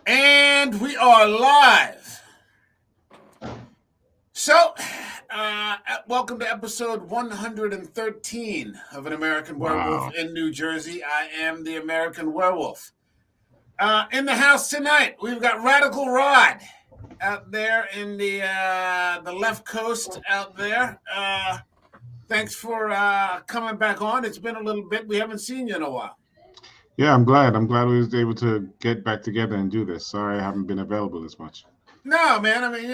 And we are live. So, welcome to episode 113 of An American Werewolf Wow. in New Jersey. I am the American Werewolf. In the house tonight, we've got Radical Rod out there in the left coast out there. Thanks for coming back on. It's been a little bit. We haven't seen you in a while. Yeah, I'm glad. I'm glad we was able to get back together and do this. Sorry I haven't been available as much. No, man. I mean,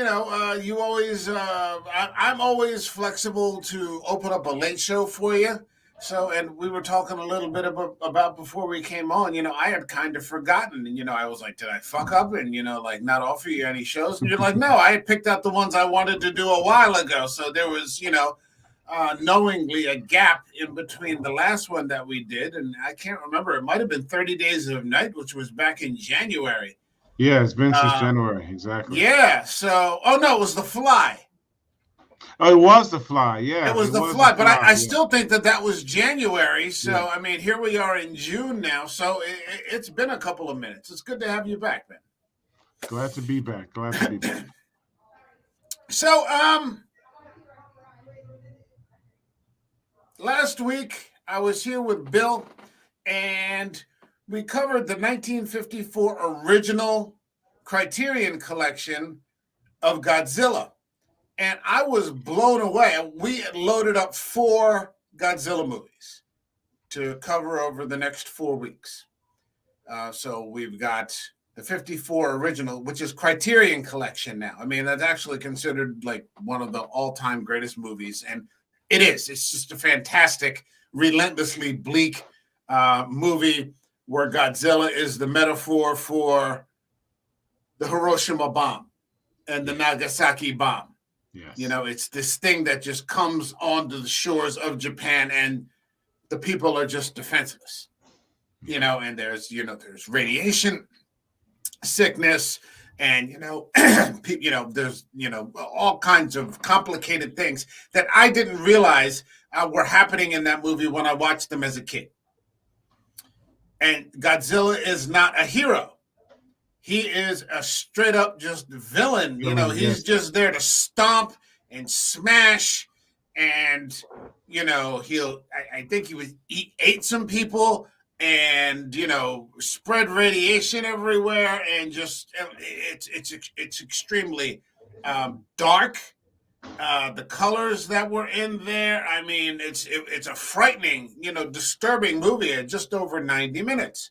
you always. I'm always flexible to open up a late show for you. So, and we were talking a little bit about before we came on. I had kind of forgotten, and I was like, did I fuck up and like not offer you any shows? And you're like, no, I had picked out the ones I wanted to do a while ago. So there was, knowingly a gap in between the last one that we did, and I can't remember. It might have been 30 Days of Night, which was back in January. Yeah, it's been since Uh, January. Exactly. Yeah. So, oh no, it was The Fly. Oh, it was The Fly. It Yeah, was it The was The Fly, but I Fly. Yeah, still think that was January. yeah. So, I mean, here we are in June now. So it's been a couple of minutes. It's good to have you back, man. Glad to be back. Glad to be back. So, last week I was here with Bill, and we covered the 1954 original Criterion collection of Godzilla. And I was blown away. We had loaded up 4 Godzilla movies to cover over the next 4 weeks. So we've got the 54 original, which is Criterion collection now. I mean, that's actually considered like one of the all-time greatest movies. And it is. It's just a fantastic, relentlessly bleak movie where Godzilla is the metaphor for the Hiroshima bomb and the Nagasaki bomb. Yes. It's this thing that just comes onto the shores of Japan, and the people are just defenseless. And there's radiation sickness, and there's all kinds of complicated things that I didn't realize were happening in that movie when I watched them as a kid. And Godzilla is not a hero. He is a straight up just villain. He's just there to stomp and smash, and I think he ate some people, and spread radiation everywhere, and just it's extremely dark. The colors that were in there, I mean, it's a frightening, disturbing movie at just over 90 minutes.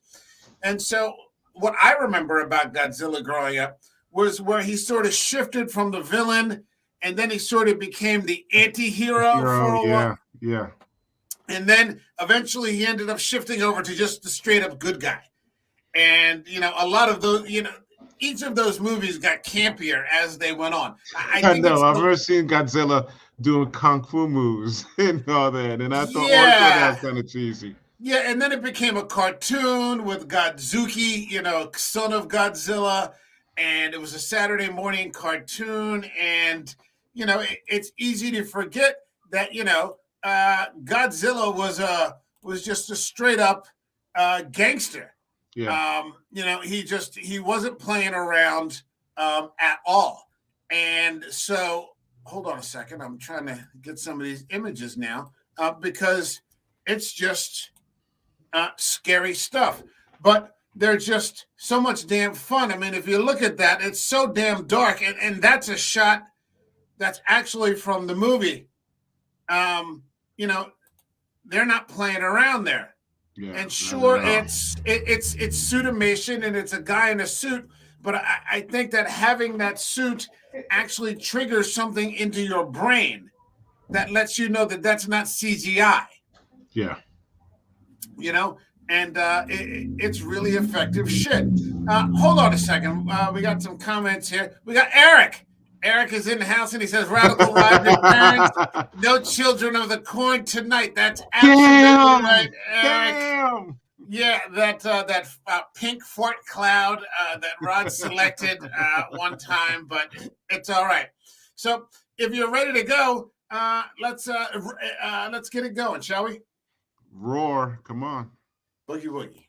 And so what I remember about Godzilla growing up was where he sort of shifted from the villain, and then he sort of became the anti-hero for a while. Yeah. And then eventually he ended up shifting over to just the straight up good guy. And, a lot of those, each of those movies got campier as they went on. I know. I've never seen Godzilla doing kung fu moves and all that, and I thought that was kind of cheesy. Yeah, and then it became a cartoon with Godzuki, son of Godzilla, and it was a Saturday morning cartoon, and it's easy to forget that Godzilla was just a straight up gangster. Yeah. He wasn't playing around at all, and so hold on a second, I'm trying to get some of these images now because it's just scary stuff, but they're just so much damn fun. I mean, if you look at that, it's so damn dark, and that's a shot that's actually from the movie. They're not playing around there. Yeah, and sure, it's suitimation, and it's a guy in a suit, but I think that having that suit actually triggers something into your brain that lets you know that that's not CGI. Yeah. And it's really effective shit. Hold on a second. We got some comments here. We got Eric. Eric is in the house, and he says, "Radical Ride, your parents, no children of the corn tonight." That's absolutely right, Eric. Damn. Yeah, that pink fort cloud that Rod selected one time, but it's all right. So if you're ready to go, let's get it going, shall we? Roar! Come on. Boogie woogie.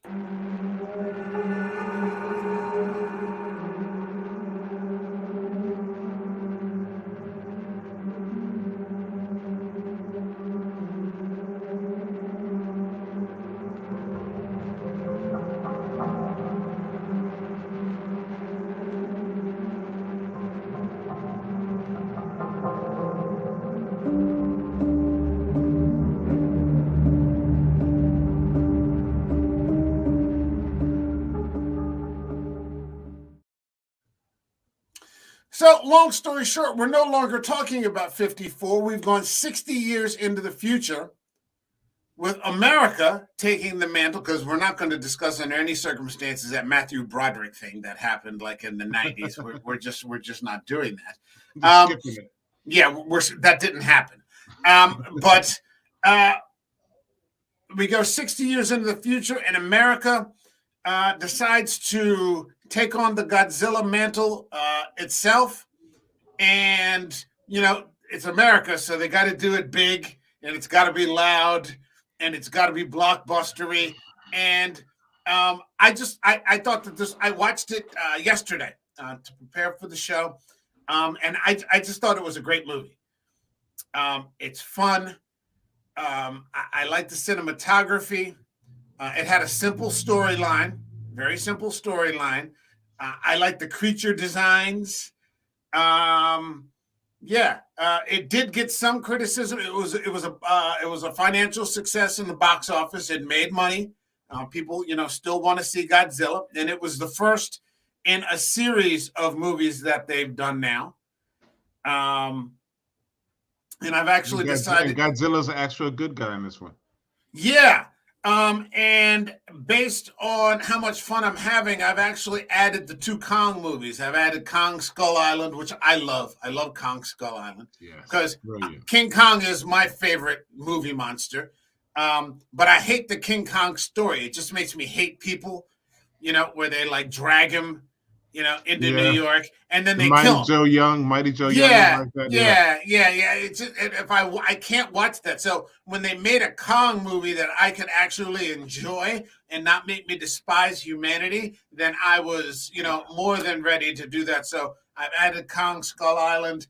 So, long story short, we're no longer talking about 54. We've gone 60 years into the future with America taking the mantle, because we're not going to discuss under any circumstances that Matthew Broderick thing that happened like in the 90s. We're just not doing that. Just skipping it. Yeah, that didn't happen. But we go 60 years into the future, and America decides to take on the Godzilla mantle itself. And, it's America, so they got to do it big, and it's got to be loud, and it's got to be blockbustery. And I thought that I watched it yesterday to prepare for the show. And I just thought it was a great movie. It's fun. I like the cinematography. It had a simple storyline, very simple storyline. I like the creature designs. It did get some criticism. It was a financial success in the box office. It made money. People, still want to see Godzilla, and it was the first in a series of movies that they've done now. And I've actually decided Godzilla's an actual good guy in this one. Yeah. And based on how much fun I'm having, I've actually added the 2 Kong movies. I've added Kong Skull Island, which I love. I love Kong Skull Island because King Kong is my favorite movie monster. But I hate the King Kong story. It just makes me hate people, where they like drag him, into New York, and then they kill him. Mighty Joe Young. Like that. Yeah. It's just, if I can't watch that. So when they made a Kong movie that I could actually enjoy and not make me despise humanity, then I was, more than ready to do that. So I've added Kong Skull Island.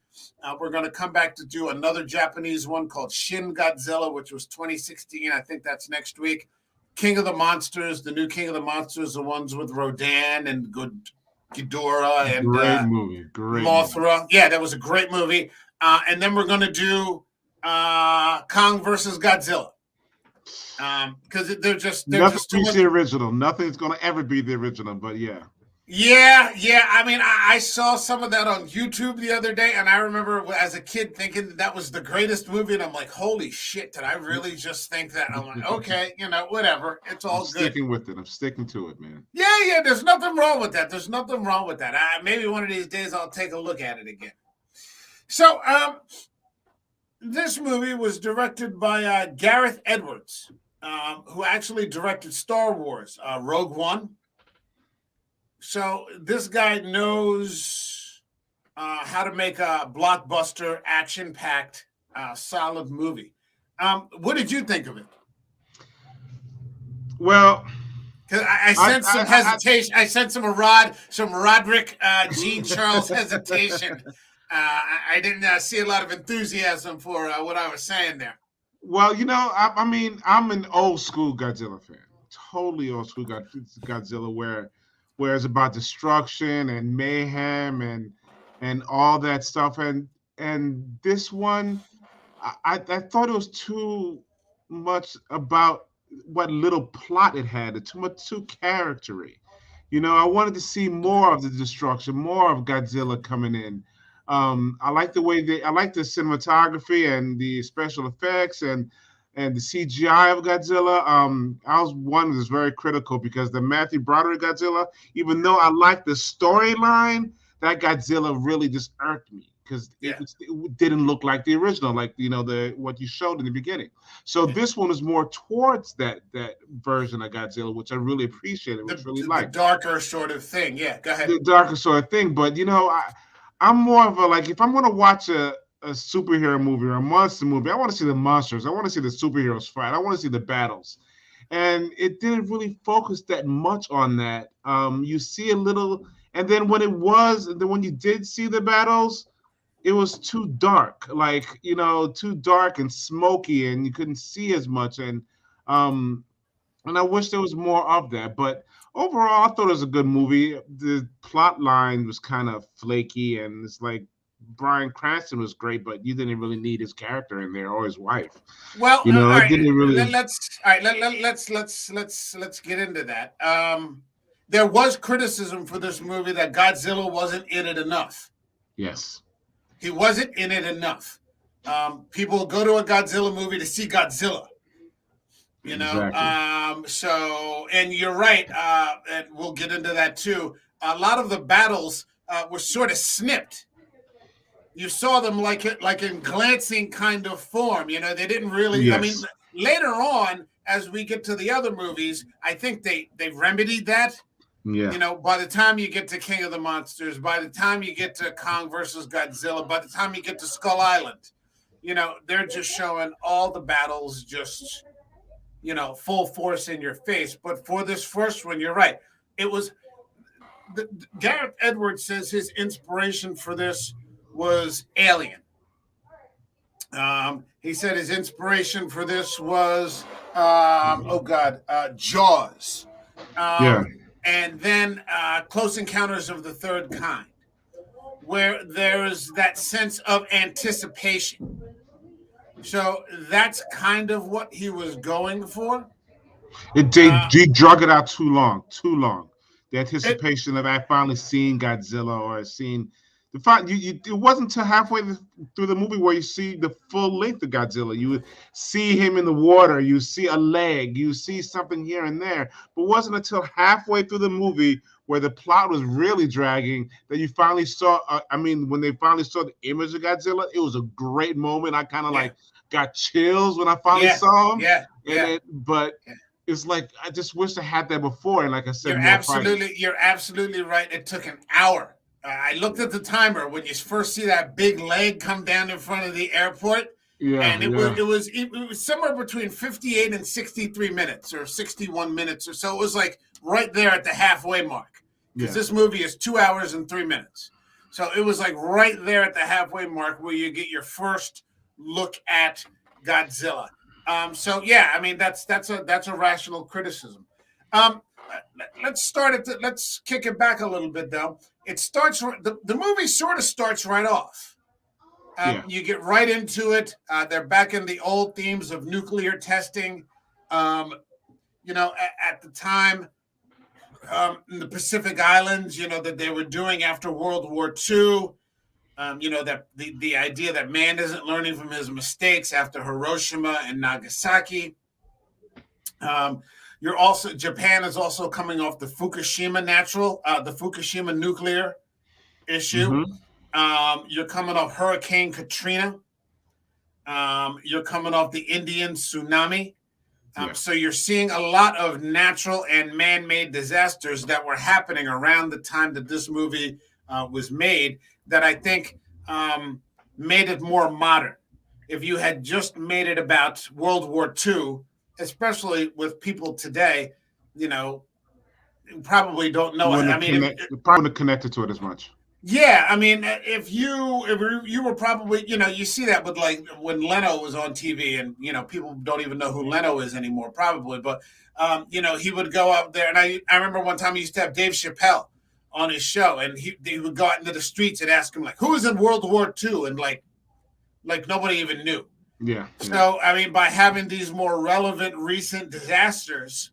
We're going to come back to do another Japanese one called Shin Godzilla, which was 2016. I think that's next week. King of the Monsters, the new King of the Monsters, the ones with Rodan and Ghidorah and great movie. Mothra. Yeah, that was a great movie. And then we're going to do Kong versus Godzilla. Because they're just too much. The original. Nothing's going to ever be the original, but yeah. Yeah. I mean, I saw some of that on YouTube the other day, and I remember as a kid thinking that was the greatest movie, and I'm like, holy shit, did I really just think that? I'm like, okay, whatever. It's all good. I'm sticking with it. I'm sticking to it, man. Yeah, there's nothing wrong with that. Maybe one of these days I'll take a look at it again. So, this movie was directed by Gareth Edwards, who actually directed Star Wars, Rogue One. So this guy knows how to make a blockbuster, action-packed, solid movie. What did you think of it? Well, because I sensed some hesitation. I sensed some Roderick, Jean Charles hesitation. I didn't see a lot of enthusiasm for what I was saying there. Well, I mean, I'm an old school Godzilla fan, totally old school Godzilla, where it's about destruction and mayhem and all that stuff. And this one, I thought it was too much about what little plot it had, too charactery. I wanted to see more of the destruction, more of Godzilla coming in. I like the way I like the cinematography and the special effects and the CGI of Godzilla. I was one that's very critical because the Matthew Broderick Godzilla, even though I like the storyline, that Godzilla really just irked me because it didn't look like the original, like what you showed in the beginning. So this one is more towards that version of Godzilla, which I really appreciated, which really liked. The darker sort of thing. Yeah, go ahead. The darker sort of thing, but I'm more of a, like, if I'm going to watch a superhero movie or a monster movie, I want to see the monsters. I want to see the superheroes fight. I want to see the battles. And it didn't really focus that much on that. You see a little, and then when you did see the battles, it was too dark, too dark and smoky, and you couldn't see as much. And I wish there was more of that. But overall, I thought it was a good movie. The plot line was kind of flaky, and it's like Bryan Cranston was great, but you didn't really need his character in there or his wife. Well, it didn't really. Let's get into that. There was criticism for this movie that Godzilla wasn't in it enough. Yes. He wasn't in it enough. People go to a Godzilla movie to see Godzilla. Exactly. So, and you're right, and we'll get into that too. A lot of the battles were sort of snipped. You saw them like in glancing kind of form. They didn't really. I mean, Yes. later on, as we get to the other movies, I think they remedied that. Yeah. By the time you get to King of the Monsters, by the time you get to Kong versus Godzilla, by the time you get to Skull Island, they're just showing all the battles just full force in your face. But for this first one, you're right. It was Gareth Edwards says his inspiration for this was Alien. He said his inspiration for this was Jaws. Yeah. And then Close Encounters of the Third Kind, where there's that sense of anticipation. So that's kind of what he was going for. They drug it out too long. The anticipation of I finally seen Godzilla or seen the fact it wasn't until halfway through the movie where you see the full length of Godzilla. You would see him in the water, you see a leg, you see something here and there, but it wasn't until halfway through the movie where the plot was really dragging that you finally saw. When they finally saw the image of Godzilla, it was a great moment. I kind of like got chills when I finally saw him. But it's like I just wish I had that before. And like I said, you're absolutely right. It took an hour. I looked at the timer when you first see that big leg come down in front of the airport. And it was somewhere between 58 and 63 minutes or 61 minutes or so. It was like right there at the halfway mark. Because this movie is 2 hours and 3 minutes. So it was like right there at the halfway mark where you get your first look at Godzilla. That's a rational criticism. Let's kick it back a little bit though. It starts the movie sort of starts right off. You get right into it. They're back in the old themes of nuclear testing. At the time, in the Pacific Islands, that they were doing after World War II. That the idea that man isn't learning from his mistakes after Hiroshima and Nagasaki. Japan is also coming off the Fukushima nuclear issue. Mm-hmm. You're coming off Hurricane Katrina. You're coming off the Indian tsunami. So you're seeing a lot of natural and man-made disasters that were happening around the time that this movie was made that I think made it more modern. If you had just made it about World War II, especially with people today, probably don't know it. You probably wouldn't connected to it as much. Yeah, if you were probably, you see that with like when Leno was on TV and, people don't even know who Leno is anymore, probably. But, he would go up there. And I remember one time he used to have Dave Chappelle on his show and he would go out into the streets and ask him like, who was in World War II? And like nobody even knew. Yeah. So, by having these more relevant recent disasters,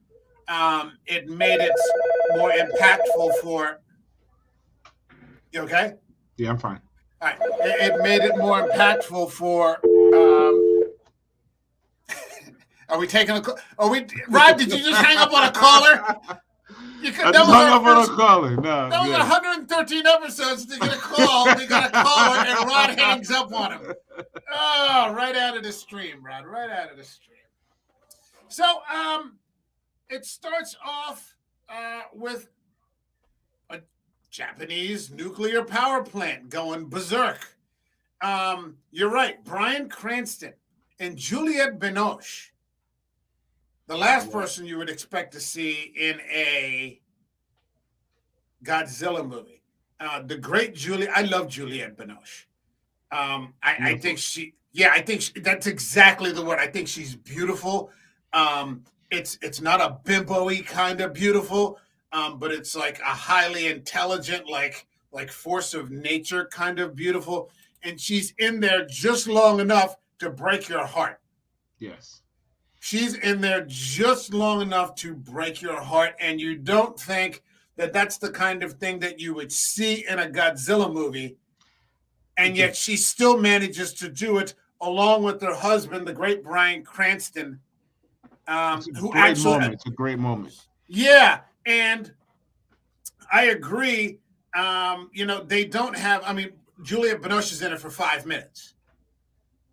it made it more impactful for... You okay? Yeah, I'm fine. All right. It made it more impactful for... Are we taking a call? Rob, did you just hang up on a caller? I just hung up on a caller. No, that was 113 episodes to get a call. We got a caller, and Rod hangs up on him. Oh, right out of the stream, Rod. Right out of the stream. So, it starts off with a Japanese nuclear power plant going berserk. You're right. Bryan Cranston and Juliette Binoche. The last person you would expect to see in a Godzilla movie. The great I love Juliette Binoche. I think that's exactly the word. I think she's beautiful. It's not a bimbo-y kind of beautiful, but it's like a highly intelligent, like force of nature kind of beautiful. And she's in there just long enough to break your heart. Yes. She's in there just long enough to break your heart, and you don't think that that's the kind of thing that you would see in a Godzilla movie. and yet she still manages to do it along with her husband, the great Bryan Cranston, It's a who great actually, moment. It's a great moment. yeah, and I agree. They don't have. I mean, Juliette Binoche is in it for 5 minutes,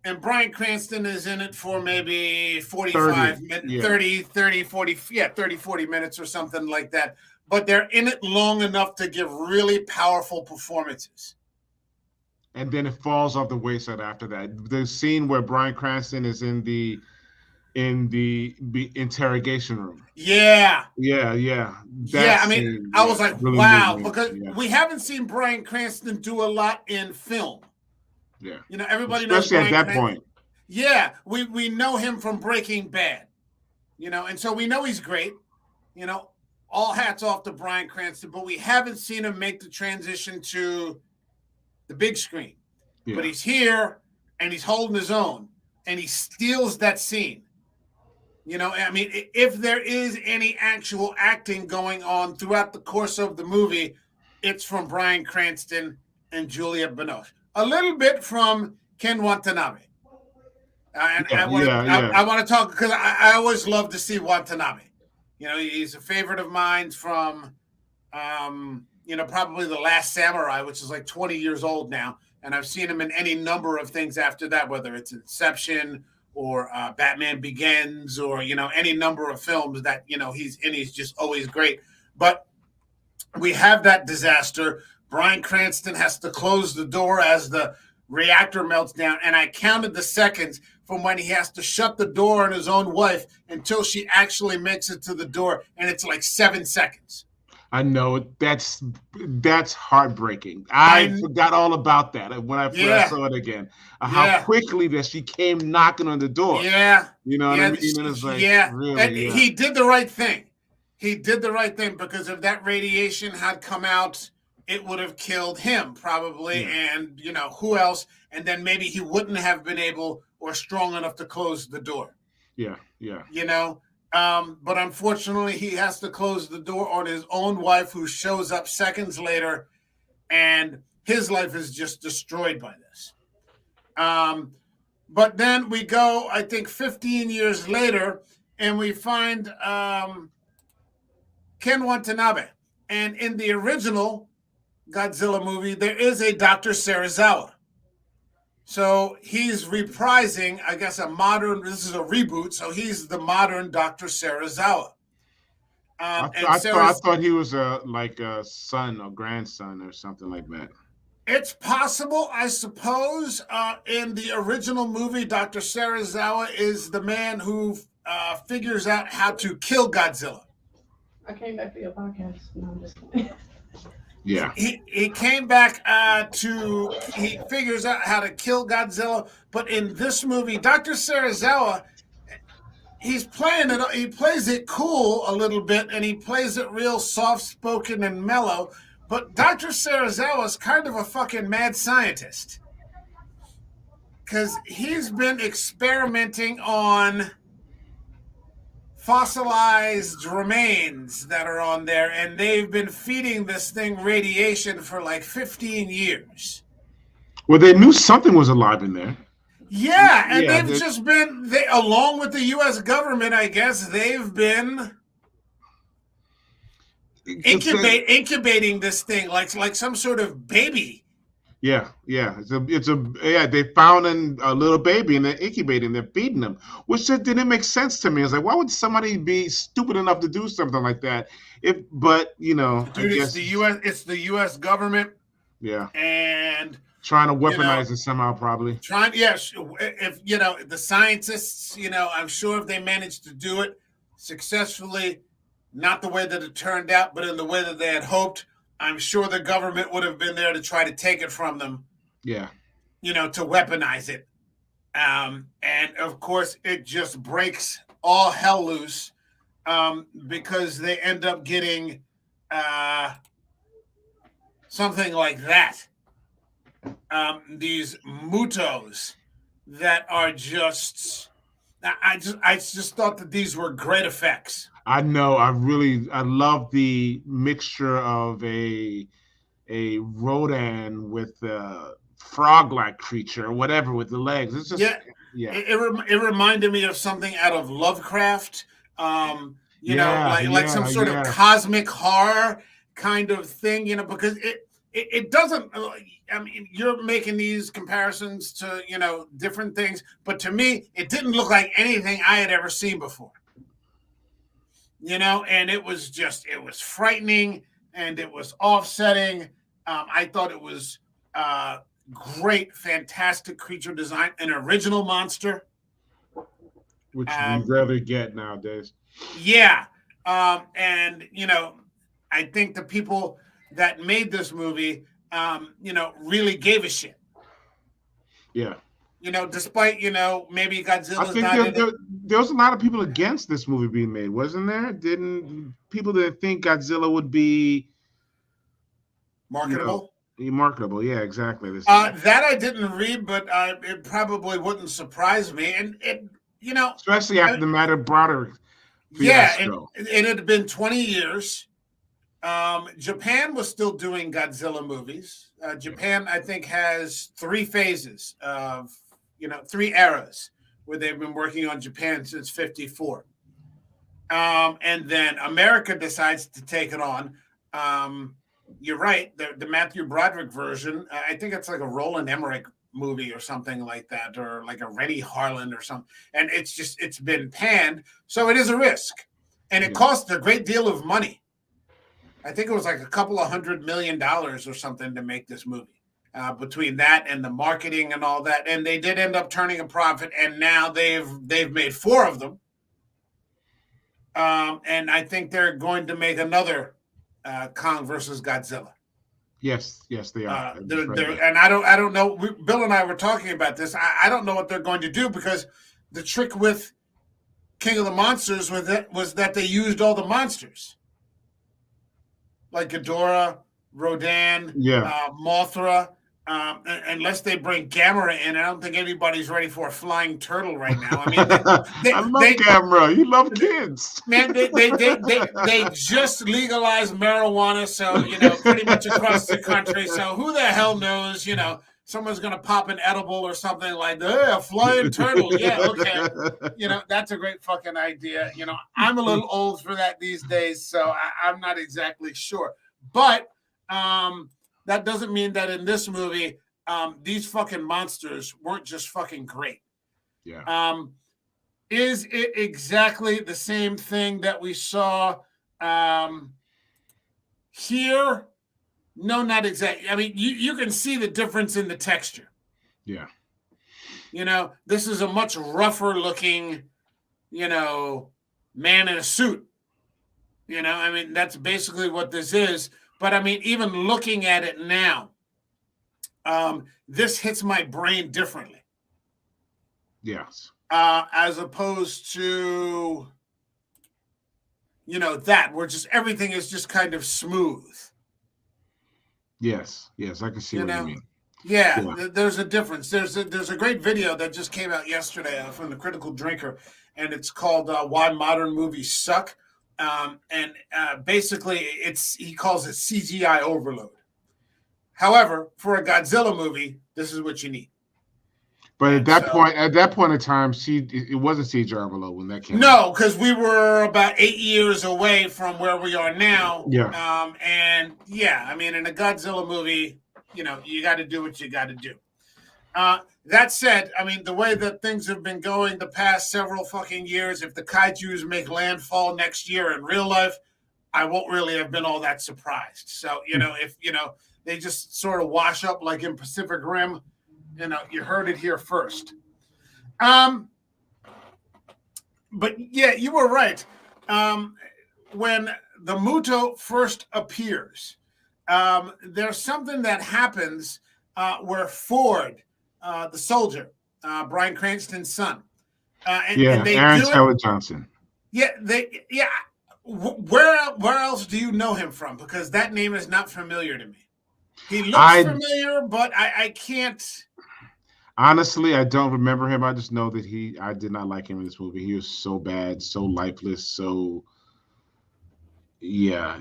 and Bryan Cranston is in it for maybe 30, 45 minutes, yeah. 30, 40, yeah, 30, 40 minutes or something like that. But they're in it long enough to give really powerful performances. And then it falls off the wayside after that. The scene where Bryan Cranston is in the interrogation room. Yeah. Yeah. That Yeah, I mean, scene, I was like, really moved wow, me. because Yeah, we haven't seen Bryan Cranston do a lot in film. yeah. Everybody knows Especially at Bryan that Cranston. point. Yeah, we know him from Breaking Bad, and so we know he's great. All hats off to Bryan Cranston, but we haven't seen him make the transition to the big screen. Yeah. But he's here and he's holding his own and he steals that scene. I mean, if there is any actual acting going on throughout the course of the movie, it's from Bryan Cranston and Juliette Binoche. A little bit from Ken Watanabe. And I want to talk because I always love to see Watanabe. He's a favorite of mine from, probably The Last Samurai, which is like 20 years old now. And I've seen him in any number of things after that, whether it's Inception or Batman Begins or, any number of films that, he's in. He's just always great. But we have that disaster. Bryan Cranston has to close the door as the reactor melts down. And I counted the seconds from when he has to shut the door on his own wife until she actually makes it to the door. And it's like 7 seconds. I know that's heartbreaking. I forgot all about that when I first saw it again. How quickly that she came knocking on the door. Yeah. You know what I mean? And it's like, really, he did the right thing. He did the right thing because if that radiation had come out, it would have killed him probably. Yeah. And, who else? And then maybe he wouldn't have been able or strong enough to close the door. Yeah. But unfortunately, he has to close the door on his own wife, who shows up seconds later, and his life is just destroyed by this. But then we go, I think, 15 years later, and we find Ken Watanabe. And in the original Godzilla movie, there is a Dr. Serizawa. So he's reprising, I guess, this is a reboot, so he's the modern Dr. Serizawa. I thought he was a son or grandson or something like that. It's possible, I suppose. In the original movie, Dr. Serizawa is the man who figures out how to kill Godzilla. I came back for your podcast. No, I'm just kidding. Yeah. He came back he figures out how to kill Godzilla. But in this movie, Dr. Serizawa, he plays it cool a little bit, and he plays it real soft-spoken and mellow. But Dr. Serizawa is kind of a fucking mad scientist. Because he's been experimenting on fossilized remains that are on there, and they've been feeding this thing radiation for like 15 years. Well, they knew something was alive in there. Yeah, and they've along with the U.S. government, I guess, they've been incubating this thing like some sort of baby. Yeah. They found a little baby and they're incubating, they're feeding them, which just didn't make sense to me. It's like, why would somebody be stupid enough to do something like that? Dude, it's the U.S. government. Yeah. And trying to weaponize it somehow, probably. If the scientists, I'm sure if they managed to do it successfully, not the way that it turned out, but in the way that they had hoped, I'm sure the government would have been there to try to take it from them. Yeah. To weaponize it. And of course, it just breaks all hell loose because they end up getting something like that. These mutos that are just, I just thought that these were great effects. I know. I love the mixture of a Rodan with frog-like creature or whatever with the legs. It's just It reminded me of something out of Lovecraft. Like some sort of cosmic horror kind of thing, because it doesn't. I mean, you're making these comparisons to different things, but to me, it didn't look like anything I had ever seen before. And it was frightening and it was offsetting. I thought it was great, fantastic creature design, an original monster, which we rarely get nowadays. Yeah, and I think the people that made this movie, really gave a shit. Yeah. Despite maybe Godzilla's I think there was a lot of people against this movie being made, wasn't there? People didn't think Godzilla would be marketable? Marketable, yeah, exactly. That I didn't read, but it probably wouldn't surprise me, and it especially after the Matter Broderick fiasco. And it had been 20 years. Japan was still doing Godzilla movies. Japan, I think, has 3 phases of 3 eras where they've been working on Japan since 54. And then America decides to take it on. You're right. The Matthew Broderick version, I think it's like a Roland Emmerich movie or something like that, or like a Rennie Harlan or something. And it's been panned. So it is a risk. And it costs a great deal of money. I think it was like a couple of $100 million or something to make this movie. Between that and the marketing and all that, and they did end up turning a profit, and now they've made 4 of them, and I think they're going to make another Kong versus Godzilla. Yes, they are. And I don't know. Bill and I were talking about this. I don't know what they're going to do, because the trick with King of the Monsters was that they used all the monsters, like Ghidorah, Rodan, Mothra. Unless they bring Gamera in, I don't think anybody's ready for a flying turtle right now. I mean, I love Gamera. You love kids, man. They just legalized marijuana, so pretty much across the country. So who the hell knows? Someone's gonna pop an edible or something like that. Hey, a flying turtle. Yeah, okay. That's a great fucking idea. I'm a little old for that these days, so I'm not exactly sure, but that doesn't mean that in this movie, these fucking monsters weren't just fucking great. Yeah. Is it exactly the same thing that we saw here? No, not exactly. I mean, you can see the difference in the texture. Yeah. This is a much rougher looking, man in a suit. I mean, that's basically what this is. But I mean, even looking at it now, this hits my brain differently. Yes. As opposed to, that where just everything is just kind of smooth. Yes, I can see what you mean. Yeah, there's a difference. There's a great video that just came out yesterday from the Critical Drinker, and it's called "Why Modern Movies Suck." And basically, he calls it CGI overload. However, for a Godzilla movie, this is what you need. But at that point in time, it wasn't CGI overload when that came. No, because we were about 8 years away from where we are now. Yeah. I mean, in a Godzilla movie, you got to do what you got to do. That said, I mean, the way that things have been going the past several fucking years, if the kaijus make landfall next year in real life, I won't really have been all that surprised. So, if, they just sort of wash up like in Pacific Rim, you heard it here first. But yeah, you were right. When the Muto first appears, there's something that happens where Ford, the soldier, Bryan Cranston's son. And Aaron Taylor Johnson. Where else do you know him from? Because that name is not familiar to me. He looks familiar, but I can't. Honestly, I don't remember him. I just know that I did not like him in this movie. He was so bad, so lifeless, so yeah.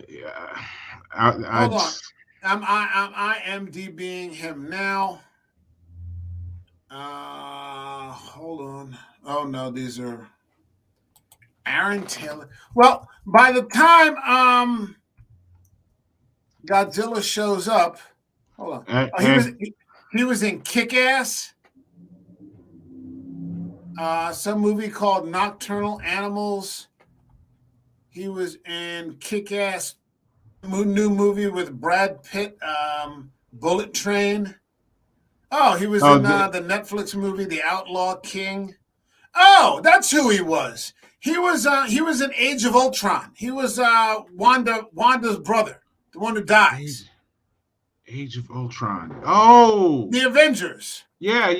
Hold on. I'm IMDbing him now. Hold on. Oh no, these are Aaron Taylor. Well, by the time Godzilla shows up, hold on. And, Oh, and he was in Kick Ass. Some movie called Nocturnal Animals. He was in Kick Ass, new movie with Brad Pitt, Bullet Train. Oh, he was oh, in the Netflix movie The Outlaw King. Oh, that's who he was. He was in Age of Ultron. He was Wanda's brother, the one who dies. Age of Ultron. Oh, The Avengers. yeah.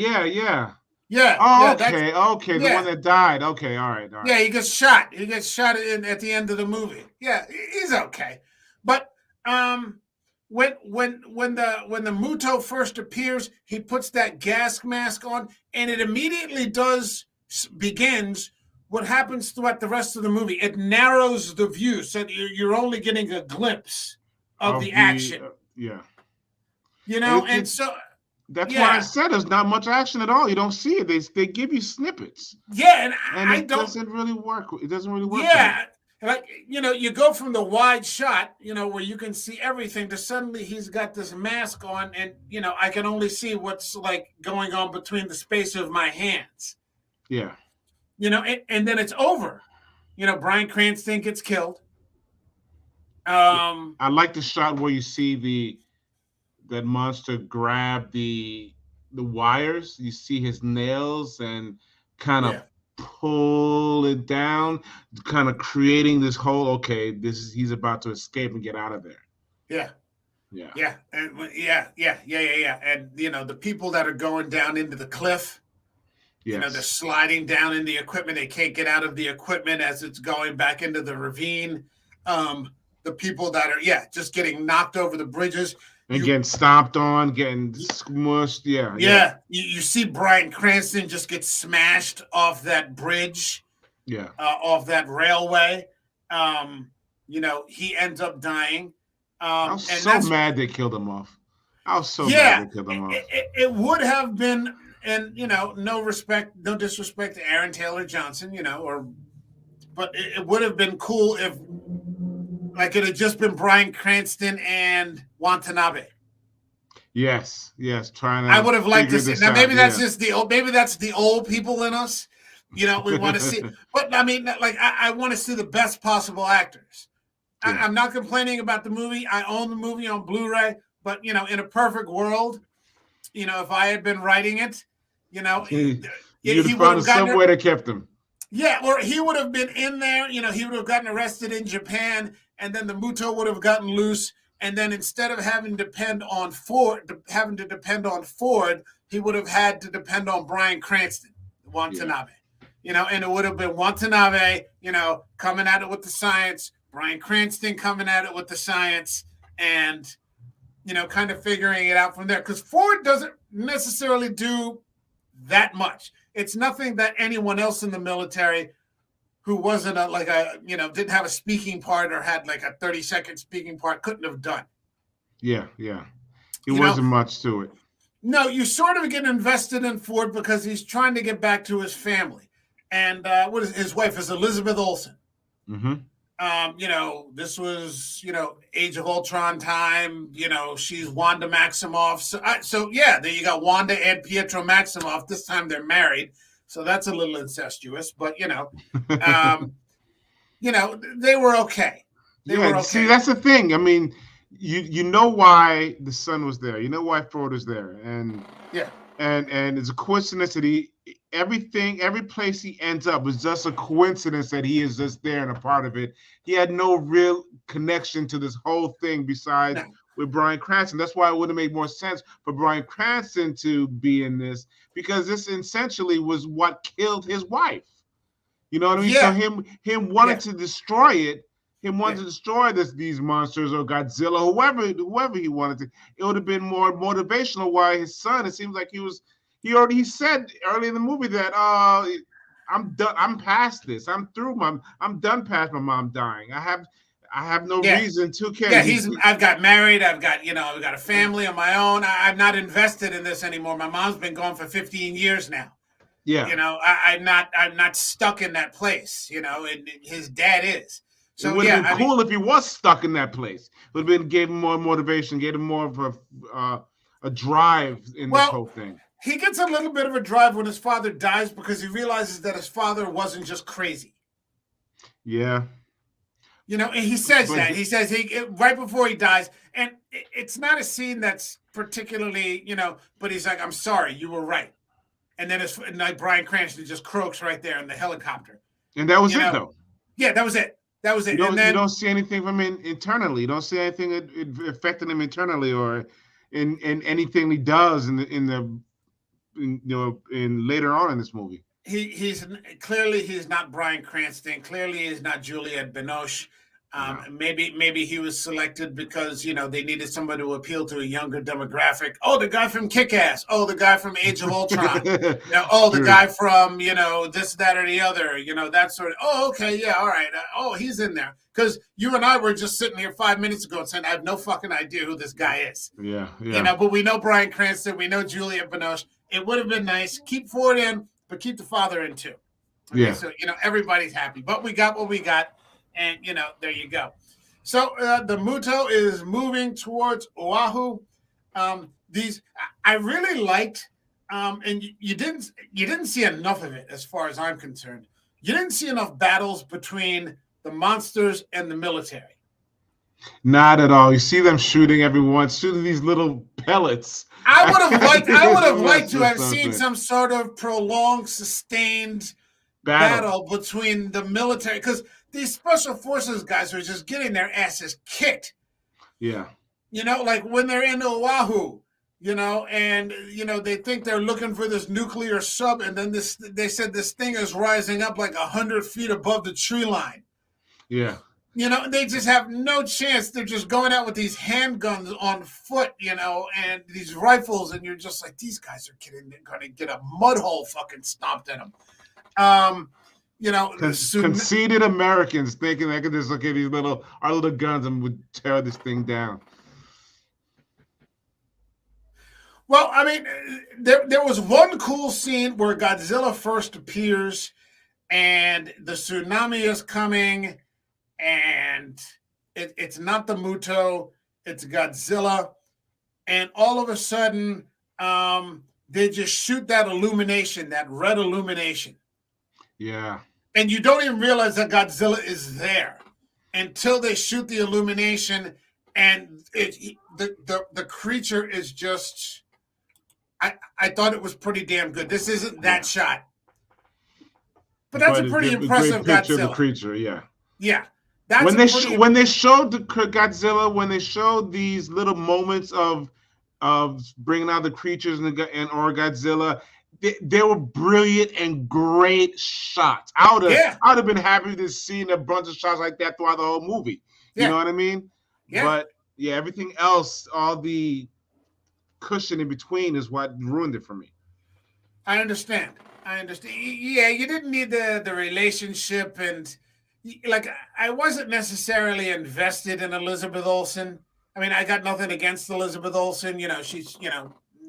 Yeah, Oh, yeah, that's okay. The one yeah. that died. Okay, all right. Yeah, he gets shot. He gets shot at the end of the movie. Yeah, he's okay. But when the Muto first appears, he puts that gas mask on, and it immediately begins what happens throughout the rest of the movie. It narrows the view, so you're only getting a glimpse of the action. Yeah. You know, It- so That's why I yeah, said there's not much action at all. You don't see it. They give you snippets, yeah, and and I it don't. doesn't really work. It doesn't really work. Yeah, like you go from the wide shot, where you can see everything, to suddenly he's got this mask on, and I can only see what's like going on between the space of my hands. Yeah. And then it's over. Bryan Cranston gets killed. I like the shot where you see that monster grab the wires. You see his nails and kind of pull it down, kind of creating this whole he's about to escape and get out of there. Yeah. Yeah. And and the people that are going down into the cliff, Yes. they're sliding down in the equipment. They can't get out of the equipment as it's going back into the ravine. The people that are just getting knocked over the bridges and getting stomped on, getting smushed. Yeah. You see Bryan Cranston just get smashed off that bridge. Yeah. Off that railway. He ends up dying. I was so mad they killed him off. I was so mad they killed him off. It would have been, and no disrespect to Aaron Taylor Johnson, but it would have been cool if it had just been Bryan Cranston and Watanabe. Yes, trying to. I would have liked to see. Now maybe that's just the old people in us. We want to see, but I mean, I want to see the best possible actors. Yeah. I'm not complaining about the movie. I own the movie on Blu-ray, but in a perfect world, if I had been writing it, you'd have found somewhere that kept him. Yeah, or he would have been in there. He would have gotten arrested in Japan, and then the Muto would have gotten loose. And then instead of having to depend on Ford, he would have had to depend on Bryan Cranston, Watanabe. And it would have been Watanabe, coming at it with the science, Bryan Cranston coming at it with the science, and kind of figuring it out from there. Because Ford doesn't necessarily do that much. It's nothing that anyone else in the military who wasn't didn't have a speaking part or had like a 30-second speaking part couldn't have done. Yeah. It wasn't much to it. No, you sort of get invested in Ford because he's trying to get back to his family. And his wife is Elizabeth Olsen. Mm-hmm. This was, Age of Ultron time. She's Wanda Maximoff. There you go. Wanda and Pietro Maximoff. This time they're married. So that's a little incestuous, but they were okay. They were okay. See, that's the thing. I mean, you know why the son was there. You know why Ford was there, and it's a coincidence that every place he ends up is just a coincidence that he is just there and a part of it. He had no real connection to this whole thing besides with Bryan Cranston. That's why it would have made more sense for Bryan Cranston to be in this, because this essentially was what killed his wife. You know what I mean? Yeah. So him wanting to destroy it, to destroy these monsters or Godzilla, whoever he wanted to, it would have been more motivational. Why his son? It seems like he said early in the movie that I'm done. I'm past this. I'm through. I'm done past my mom dying. I have no Yeah. reason to care. Yeah, I've got married. I've got a family of my own. I'm not invested in this anymore. My mom's been gone for 15 years now. Yeah. I'm not stuck in that place. And his dad is. So So it would have yeah, been cool if he was stuck in that place. It would have been gave him more motivation, gave him more of a drive in this whole thing. He gets a little bit of a drive when his father dies because he realizes that his father wasn't just crazy. Yeah. And he says that. He says right before he dies, and it's not a scene that's particularly, but he's like, I'm sorry, you were right. And then it's like Bryan Cranston just croaks right there in the helicopter. And that was it, though. Yeah, that was it. That was it. You don't see anything from him internally. You don't see anything affecting him internally or in anything he does in later on in this movie. He's not Bryan Cranston. Clearly, he's not Juliette Binoche. Maybe he was selected because they needed somebody to appeal to a younger demographic. Oh, the guy from Kick-Ass. Oh, the guy from Age of Ultron. The guy from this, that, or the other. That sort of. Oh, okay, yeah, all right. He's in there because you and I were just sitting here 5 minutes ago and saying I have no fucking idea who this guy is. Yeah. But we know Bryan Cranston. We know Juliette Binoche. It would have been nice. Keep Ford in, but keep the father in too. Okay, yeah. So everybody's happy, but we got what we got. And, there you go. So the Muto is moving towards Oahu. I really liked, and you didn't see enough of it as far as I'm concerned. You didn't see enough battles between the monsters and the military. Not at all. You see them shooting everyone, shooting these little pellets. I would have liked to have seen some sort of prolonged, sustained battle between the military, because these special forces guys are just getting their asses kicked. Yeah. Like when they're in Oahu, and they think they're looking for this nuclear sub, and then they said this thing is rising up like 100 feet above the tree line. Yeah. They just have no chance. They're just going out with these handguns on foot, and these rifles, and you're just like, these guys are going to get a mud hole fucking stomped in them. Conceited Americans thinking they could just look at our little guns and would tear this thing down. Well, I mean, there was one cool scene where Godzilla first appears and the tsunami is coming, and it's not the Muto, it's Godzilla, and all of a sudden they just shoot that illumination, that red illumination. Yeah. And you don't even realize that Godzilla is there until they shoot the illumination, and the creature is just. I thought it was pretty damn good. This isn't that shot, but that's a pretty impressive picture Godzilla. Of the creature, yeah. Yeah, that's when they showed the Godzilla, when they showed these little moments of bringing out the creatures or Godzilla. They were brilliant and great shots. I would have been happy to see a bunch of shots like that throughout the whole movie. You know what I mean? Yeah. But everything else, all the cushion in between is what ruined it for me. I understand. Yeah, you didn't need the relationship, and like I wasn't necessarily invested in Elizabeth Olsen. I mean, I got nothing against Elizabeth Olsen. She's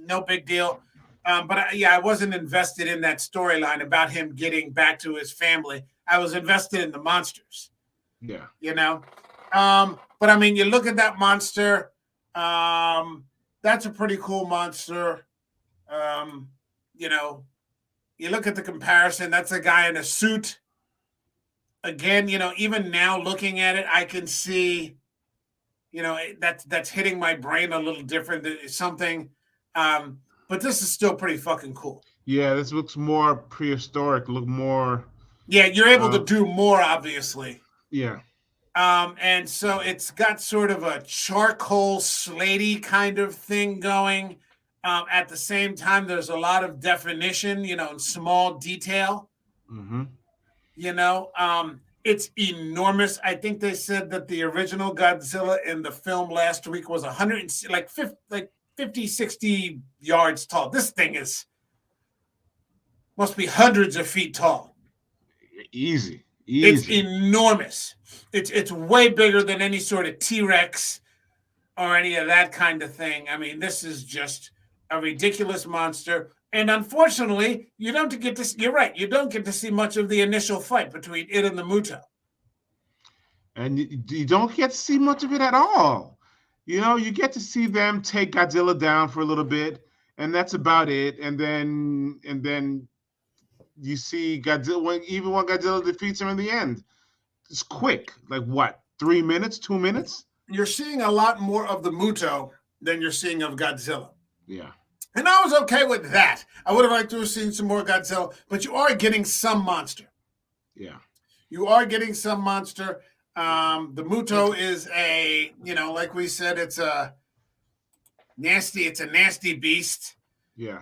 no big deal. But I wasn't invested in that storyline about him getting back to his family. I was invested in the monsters. Yeah. But I mean, you look at that monster. That's a pretty cool monster. You look at the comparison. That's a guy in a suit. Again, even now looking at it, I can see, that's hitting my brain a little different. Something. But this is still pretty fucking cool. Yeah, this looks more prehistoric, look more... Yeah, you're able to do more, obviously. Yeah. And so it's got sort of a charcoal slatey kind of thing going. At the same time, there's a lot of definition, and small detail. Mm-hmm. It's enormous. I think they said that the original Godzilla in the film last week was 50, 60 yards tall. This thing must be hundreds of feet tall. Easy. It's Easy. enormous. It's way bigger than any sort of T-Rex or any of that kind of thing. I mean, this is just a ridiculous monster. And unfortunately, you don't get to. You're right. You don't get to see much of the initial fight between it and the Muto. And you don't get to see much of it at all. You get to see them take Godzilla down for a little bit, and that's about it. And then you see Godzilla even when Godzilla defeats him in the end. It's quick. Like what? 3 minutes? 2 minutes? You're seeing a lot more of the Muto than you're seeing of Godzilla. Yeah. And I was okay with that. I would have liked to have seen some more Godzilla, but you are getting some monster. Yeah. You are getting some monster. The Muto is like we said, it's a nasty beast. Yeah.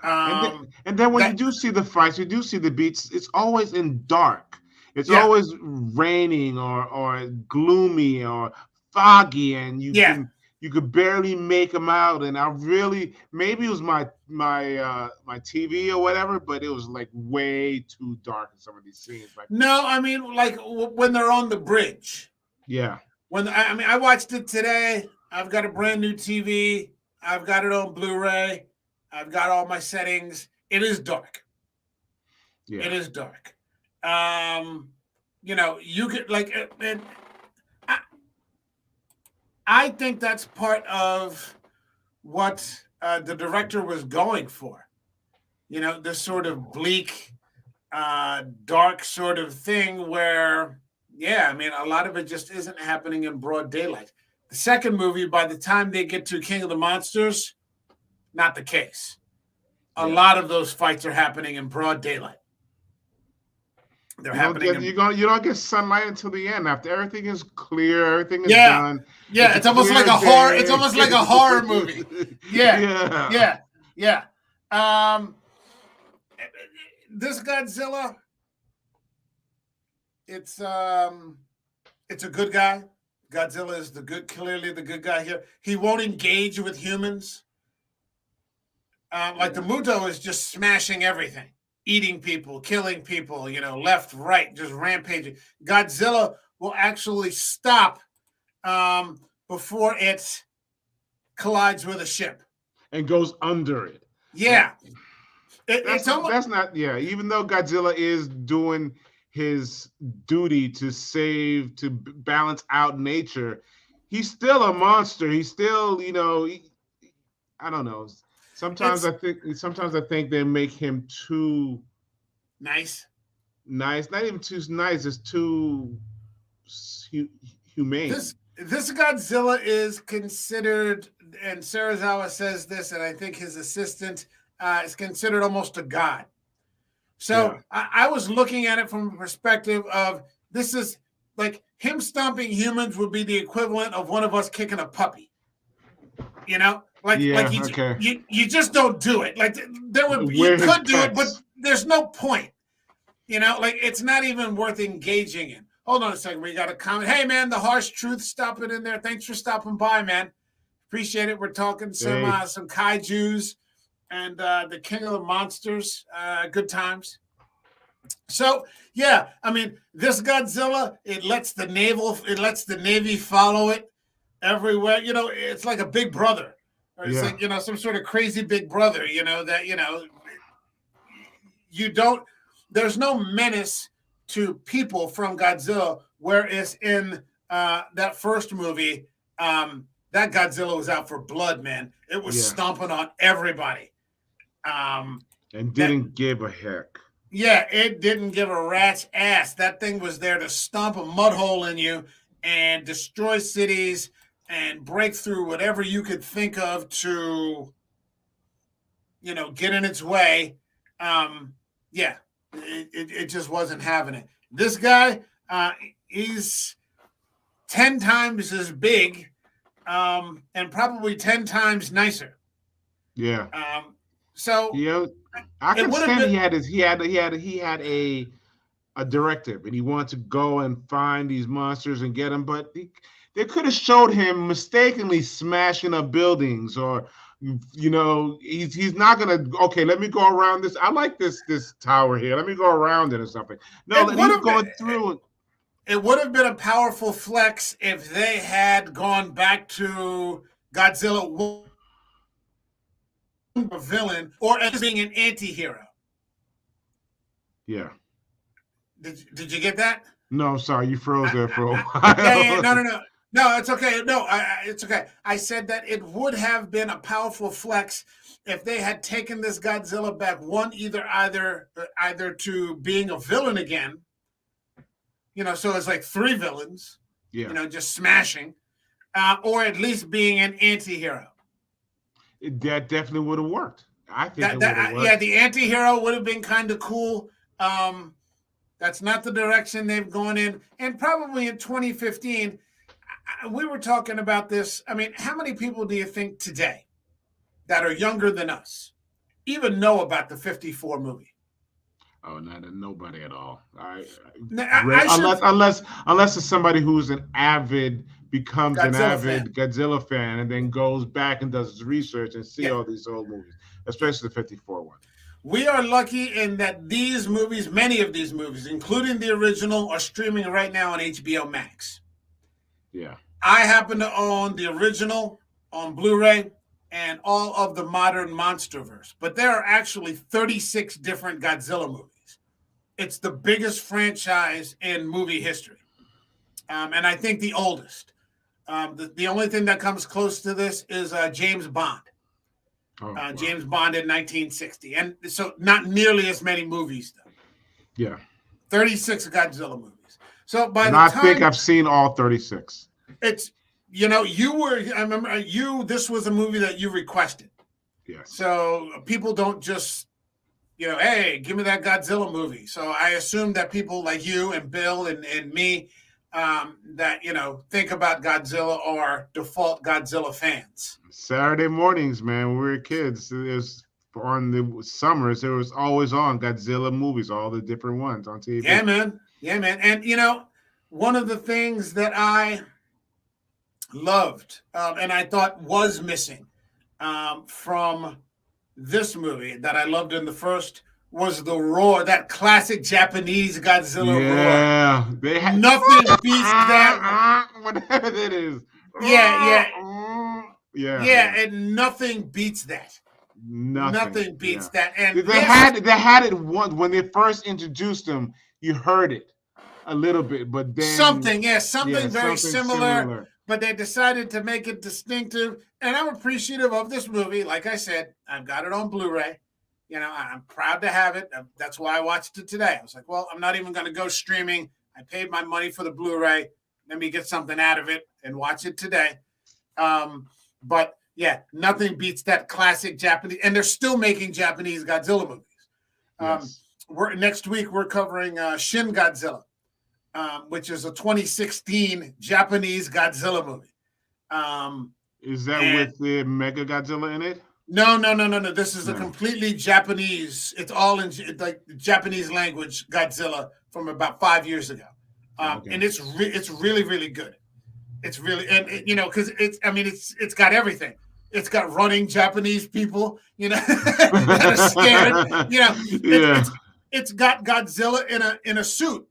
And then when you do see the fights, you do see the beats, it's always in dark. It's always raining or gloomy or foggy, and you could barely make them out. And I really, maybe it was my TV or whatever, but it was like way too dark in some of these scenes. Like, no, I mean, like when they're on the bridge. Yeah. I watched it today. I've got a brand new TV. I've got it on Blu-ray. I've got all my settings. It is dark. Yeah. It is dark. You could and I think that's part of what the director was going for. This sort of bleak, dark sort of thing where, a lot of it just isn't happening in broad daylight. The second movie, by the time they get to King of the Monsters, not the case. A lot of those fights are happening in broad daylight. They're happening. You don't get sunlight until the end. After everything is clear, everything is done. Yeah, it's almost like a horror. It's almost like a horror movie. Yeah. This Godzilla, it's a good guy. Godzilla is clearly the good guy here. He won't engage with humans. Like the Muto is just smashing everything, eating people, killing people, left, right, just rampaging. Godzilla will actually stop before it collides with a ship and goes under it. Yeah. Even though Godzilla is doing his duty to balance out nature, he's still a monster. He's still, I don't know. Sometimes I think they make him too nice. Not even too nice. It's too humane. This Godzilla is considered, and Serizawa says this, and I think his assistant is considered almost a god. So I was looking at it from a perspective of, this is like him stomping humans would be the equivalent of one of us kicking a puppy. You just don't do it. Like you could do it, but there's no point. It's not even worth engaging in. Hold on a second. We got a comment. Hey man, the harsh truth, stop it in there. Thanks for stopping by, man. Appreciate it. We're talking some kaijus and the King of the Monsters. Good times. So this Godzilla, it lets the Navy follow it everywhere. It's like a big brother. Or it's like, some sort of crazy big brother, there's no menace to people from Godzilla, whereas in that first movie, that Godzilla was out for blood, man. It was stomping on everybody. And didn't give a heck. Yeah, it didn't give a rat's ass. That thing was there to stomp a mud hole in you and destroy cities and break through whatever you could think of to, get in its way. It just wasn't having it. This guy, he's 10 times as big, and probably 10 times nicer. Yeah. I can understand he had a directive, and he wanted to go and find these monsters and get them, but they could have showed him mistakenly smashing up buildings, or he's not gonna. Okay, let me go around this. I like this tower here. Let me go around it or something. No, he's going through. it would have been a powerful flex if they had gone back to Godzilla a villain or as being an anti-hero. Yeah. Did you get that? No, I'm sorry. You froze there for a while. Yeah. No, it's okay. No, it's okay. I said that it would have been a powerful flex if they had taken this Godzilla back, either to being a villain again, so it's like 3 villains, Yeah. just smashing, or at least being an anti-hero. That definitely would have worked. I think it would have worked. Yeah, the anti-hero would have been kind of cool. That's not the direction they've gone in. And probably in 2015, we were talking about this. I mean, how many people do you think today that are younger than us even know about the 54 movie? Oh, nobody at all. Unless it's somebody who's becomes an avid Godzilla fan and then goes back and does his research and see all these old movies, especially the 54 one. We are lucky in that these movies, many of these movies, including the original, are streaming right now on HBO Max. Yeah. I happen to own the original on Blu-ray and all of the modern MonsterVerse, but there are actually 36 different Godzilla movies. It's the biggest franchise in movie history, and I think the oldest. The only thing that comes close to this is James Bond. Wow. James Bond in 1960. And so not nearly as many movies, though. Yeah. 36 Godzilla movies. So I think I've seen all 36. It's, I remember this was a movie that you requested. Yes. So people don't just, hey, give me that Godzilla movie. So I assume that people like you and Bill and me, that think about Godzilla are default Godzilla fans. Saturday mornings, man, when we were kids, on the summers, there was always on Godzilla movies, all the different ones on TV. Yeah, man. And one of the things that I loved and I thought was missing from this movie that I loved in the first was the roar, that classic Japanese Godzilla roar. Yeah, nothing beats that. Whatever that is. Yeah, and nothing beats that. Nothing beats that. And they had it once when they first introduced them. You heard it a little bit, but then something very similar. But they decided to make it distinctive, and I'm appreciative of this movie. Like I said, I've got it on Blu-ray. I'm proud to have it. That's why I watched it today. I was like, well, I'm not even going to go streaming. I paid my money for the Blu-ray. Let me get something out of it and watch it today. But yeah, nothing beats that classic Japanese. And they're still making Japanese Godzilla movies. Yes. Next week, we're covering Shin Godzilla, which is a 2016 Japanese Godzilla movie. Is that with the Mega Godzilla in it? No. This is a completely Japanese. It's all in like Japanese language Godzilla from about 5 years ago, and it's really, really good. It's really, and because it's got everything. It's got running Japanese people, that are scared. It's got Godzilla in a suit.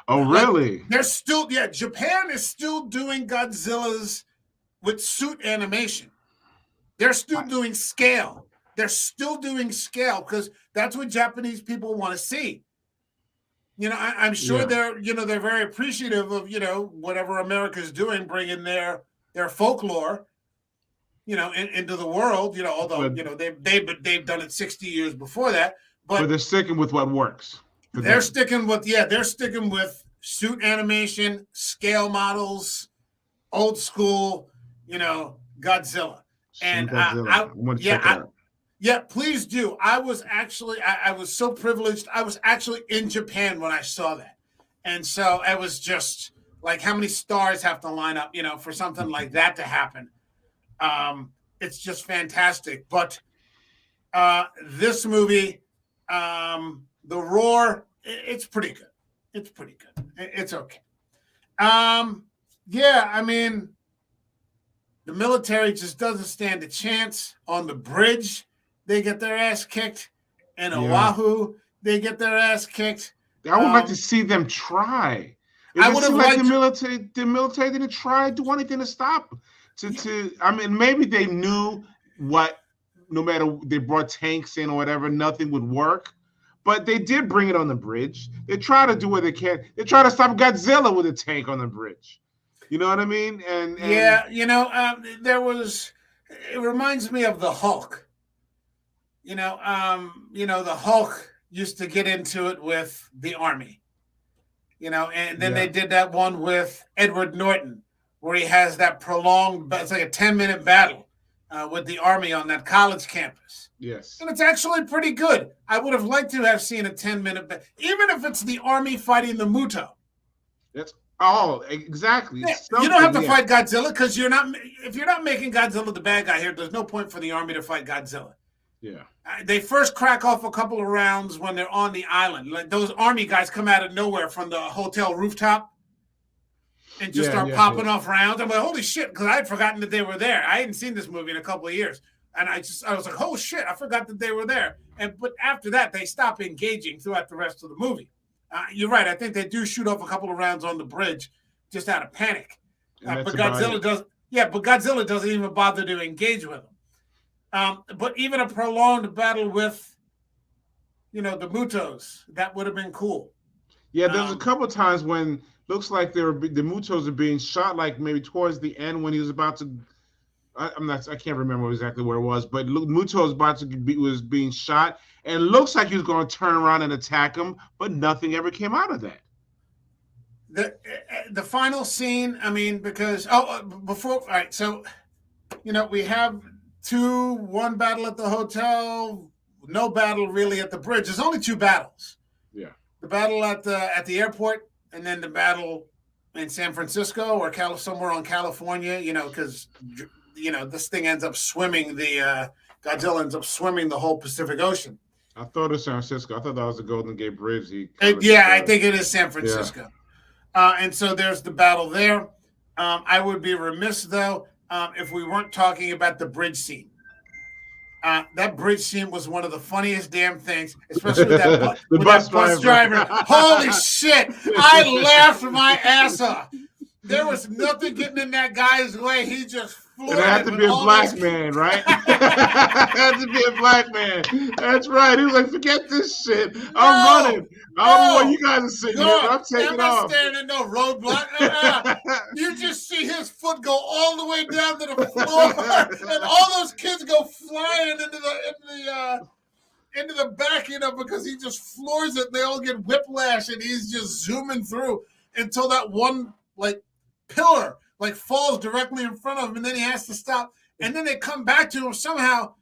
Oh, really? They're still, Japan is still doing Godzillas with suit animation. They're still doing scale. Because that's what Japanese people want to see. I'm sure they're very appreciative of, whatever America's doing, bringing their folklore, into the world, although, they've done it 60 years before that. But they're sticking with what works. They're sticking with suit animation, scale models, old school, Godzilla. And please do. I was so privileged. I was actually in Japan when I saw that. And so I was just like, how many stars have to line up, for something like that to happen? It's just fantastic. But this movie, The Roar, it's pretty good. It's okay. The military just doesn't stand a chance. On the bridge, they get their ass kicked. In Oahu, they get their ass kicked. I would like to see them try. I would have liked the military didn't try to do anything to stop. I mean, maybe they knew what. No matter they brought tanks in or whatever, nothing would work. But they did bring it on the bridge. They try to do what they can. They try to stop Godzilla with a tank on the bridge. You know what I mean? And yeah, there was. It reminds me of the Hulk. The Hulk used to get into it with the army. And then they did that one with Edward Norton, where he has that prolonged. It's like a 10-minute battle with the army on that college campus. Yes. And it's actually pretty good. I would have liked to have seen a 10-minute, even if it's the army fighting the Muto. That's exactly. Yeah, you don't have to fight Godzilla because if you're not making Godzilla the bad guy here, there's no point for the army to fight Godzilla. Yeah. They first crack off a couple of rounds when they're on the island. Like those army guys come out of nowhere from the hotel rooftop and just start popping off rounds. I'm like, holy shit, because I had forgotten that they were there. I hadn't seen this movie in a couple of years. And I was like, oh shit, I forgot that they were there. But after that, they stop engaging throughout the rest of the movie. You're right. I think they do shoot off a couple of rounds on the bridge just out of panic. But Godzilla doesn't. Yeah, but Godzilla doesn't even bother to engage with them. But even a prolonged battle with, the Mutos, that would have been cool. Yeah, there's a couple of times when looks like the Mutos are being shot, like maybe towards the end when he was about to. I can't remember exactly where it was, but Muto was being shot, and it looks like he was going to turn around and attack him, but nothing ever came out of that. The final scene, I mean, because all right, so we have one battle at the hotel, no battle really at the bridge. There's only two battles. Yeah, the battle at the airport, and then the battle in San Francisco or somewhere on California. Because this thing ends up swimming Godzilla ends up swimming the whole Pacific Ocean. I thought it was San Francisco. I thought that was the Golden Gate Bridge. I think it is San Francisco. Yeah. And so there's the battle there. I would be remiss, though, if we weren't talking about the bridge scene. That bridge scene was one of the funniest damn things, especially with that, bus driver. Holy shit! I laughed my ass off. There was nothing getting in that guy's way. He just flew. It had to be a black man, right? It had to be a black man. That's right. He was like, forget this shit. I'm running. I don't know what you guys are sitting here, but I'm taking off. I'm not standing in no roadblock. You just see his foot go all the way down to the floor, and all those kids go flying into the back, because he just floors it. They all get whiplash, and he's just zooming through until that one, pillar falls directly in front of him, and then he has to stop, and then they come back to him somehow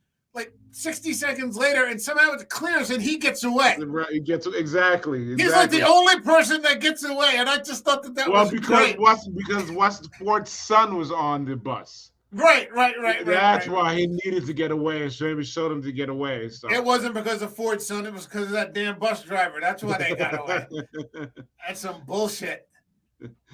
60 seconds later, and somehow it clears and he gets away. Right, he gets exactly. He's like the only person that gets away, and I just thought that was great. Because Ford's son was on the bus. Right. That's why he needed to get away, and so maybe showed him to get away. So. It wasn't because of Ford's son; it was because of that damn bus driver. That's why they got away. That's some bullshit.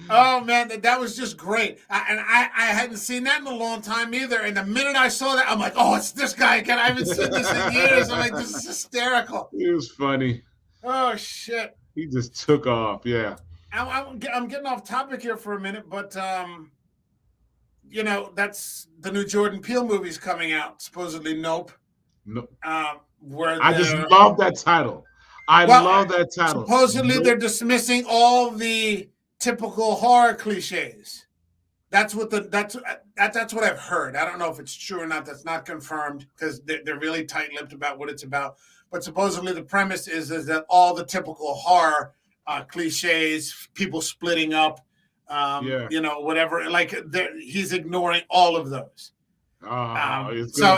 Oh man, that was just great. I hadn't seen that in a long time either. And the minute I saw that, I'm like, oh, it's this guy again. I haven't seen this in years. I'm like, this is hysterical. It was funny. Oh shit. He just took off. Yeah. I'm getting off topic here for a minute, but that's the new Jordan Peele movie's coming out. Supposedly, Nope. Nope. I just love that title. I love that title. Supposedly, they're dismissing all the typical horror cliches. That's what I've heard. I don't know if it's true or not. That's not confirmed because they're really tight-lipped about what it's about. But supposedly the premise is that all the typical horror cliches, people splitting up, whatever. He's ignoring all of those. So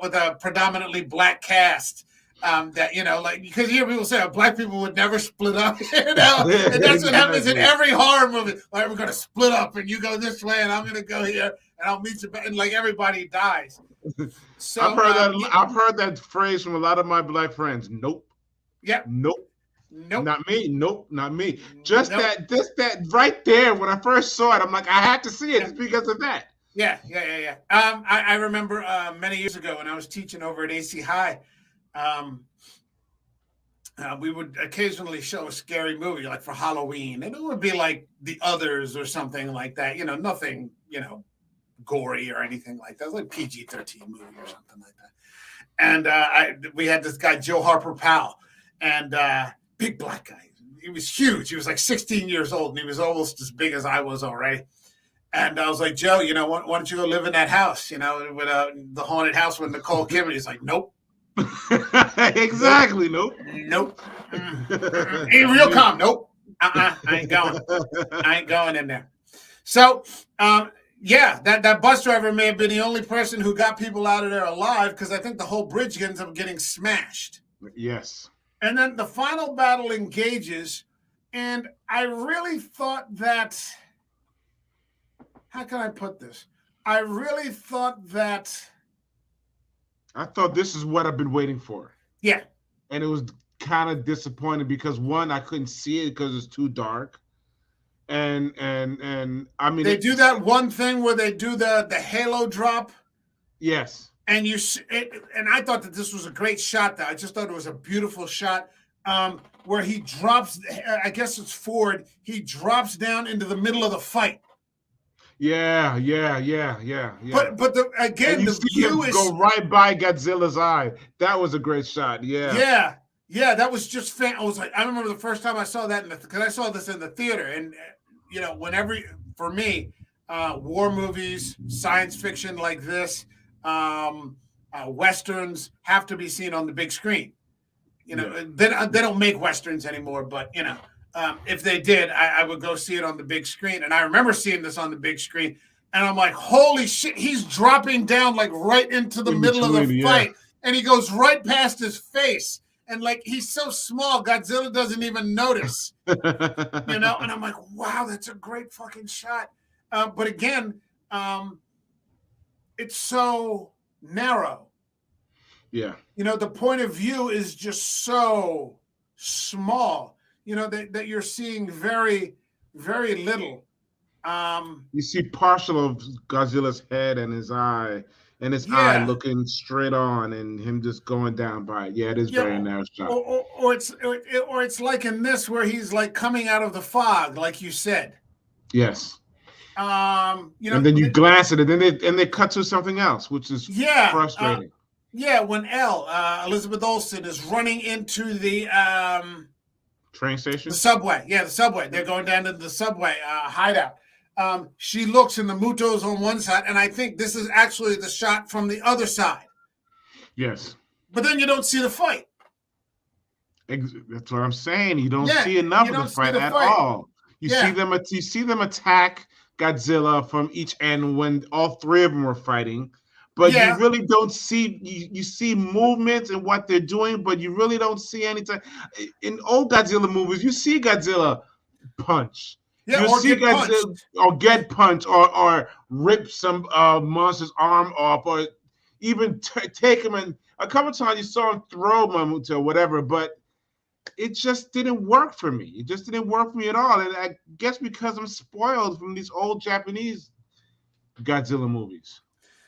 with a predominantly black cast. Because here people say black people would never split up, and that's what happens in every horror movie. Like, we're going to split up, and you go this way, and I'm going to go here, and I'll meet you back, and everybody dies. So I've heard that phrase from a lot of my black friends. Nope. Yeah. Nope. Nope. Not me. Nope. Not me. Just that right there. When I first saw it, I'm like, I had to see it. It's because of that. Yeah. I remember many years ago when I was teaching over at AC High. we would occasionally show a scary movie like for Halloween, and it would be like The Others or something like that. Nothing, gory or anything like that. It was like PG-13 movie or something like that. And we had this guy, Joe Harper Powell, and big black guy. He was huge. He was like 16 years old, and he was almost as big as I was already. And I was like, Joe, why don't you go live in that house, with the haunted house with Nicole Kidman? He's like, nope. Exactly. Nope. Hey, real calm. Nope. I ain't going. I ain't going in there. So, that bus driver may have been the only person who got people out of there alive, because I think the whole bridge ends up getting smashed. Yes. And then the final battle engages, and I really thought that, how can I put this? I really thought that. I thought this is what I've been waiting for. Yeah. And it was kind of disappointing because, one, I couldn't see it because it's too dark. And I mean, they do that one thing where they do the halo drop. Yes. And and I thought that this was a great shot. Though I just thought it was a beautiful shot, where he drops. I guess it's Ford. He drops down into the middle of the fight. Yeah. But the view is go right by Godzilla's eye. That was a great shot. Yeah. Yeah. That was just I was like, I remember the first time I saw that because I saw this in the theater, and for me, war movies, science fiction like this, westerns have to be seen on the big screen. They don't make westerns anymore, but if they did, I would go see it on the big screen. And I remember seeing this on the big screen, and I'm like, holy shit, he's dropping down like right into the middle of the fight, and he goes right past his face. And like, he's so small, Godzilla doesn't even notice, and I'm like, wow, that's a great fucking shot. But again, it's so narrow. Yeah. The point of view is just so small, that you're seeing very, very little. You see partial of Godzilla's head and his eye. And his eye looking straight on, and him just going down by it. Yeah, it is very narrow shot. Or it's like in this where he's like coming out of the fog, like you said. Yes. And then you glance at it, and they cut to something else, which is frustrating. When Elizabeth Olsen is running into the train station, the subway. Yeah, the subway. They're going down to the subway hideout. She looks, and the Muto's on one side, and I think this is actually the shot from the other side. Yes. But then you don't see the fight. That's what I'm saying. You don't see enough of the fight at all. You see them attack Godzilla from each end when all three of them were fighting. But you really don't see, you see movements and what they're doing, but you really don't see anything. In old Godzilla movies, you see Godzilla punch. Yeah, you see Godzilla or get punched or rip some monster's arm off, or even take him, and a couple times you saw him throw Mamuto or whatever, but it just didn't work for me. It just didn't work for me at all. And I guess because I'm spoiled from these old Japanese Godzilla movies.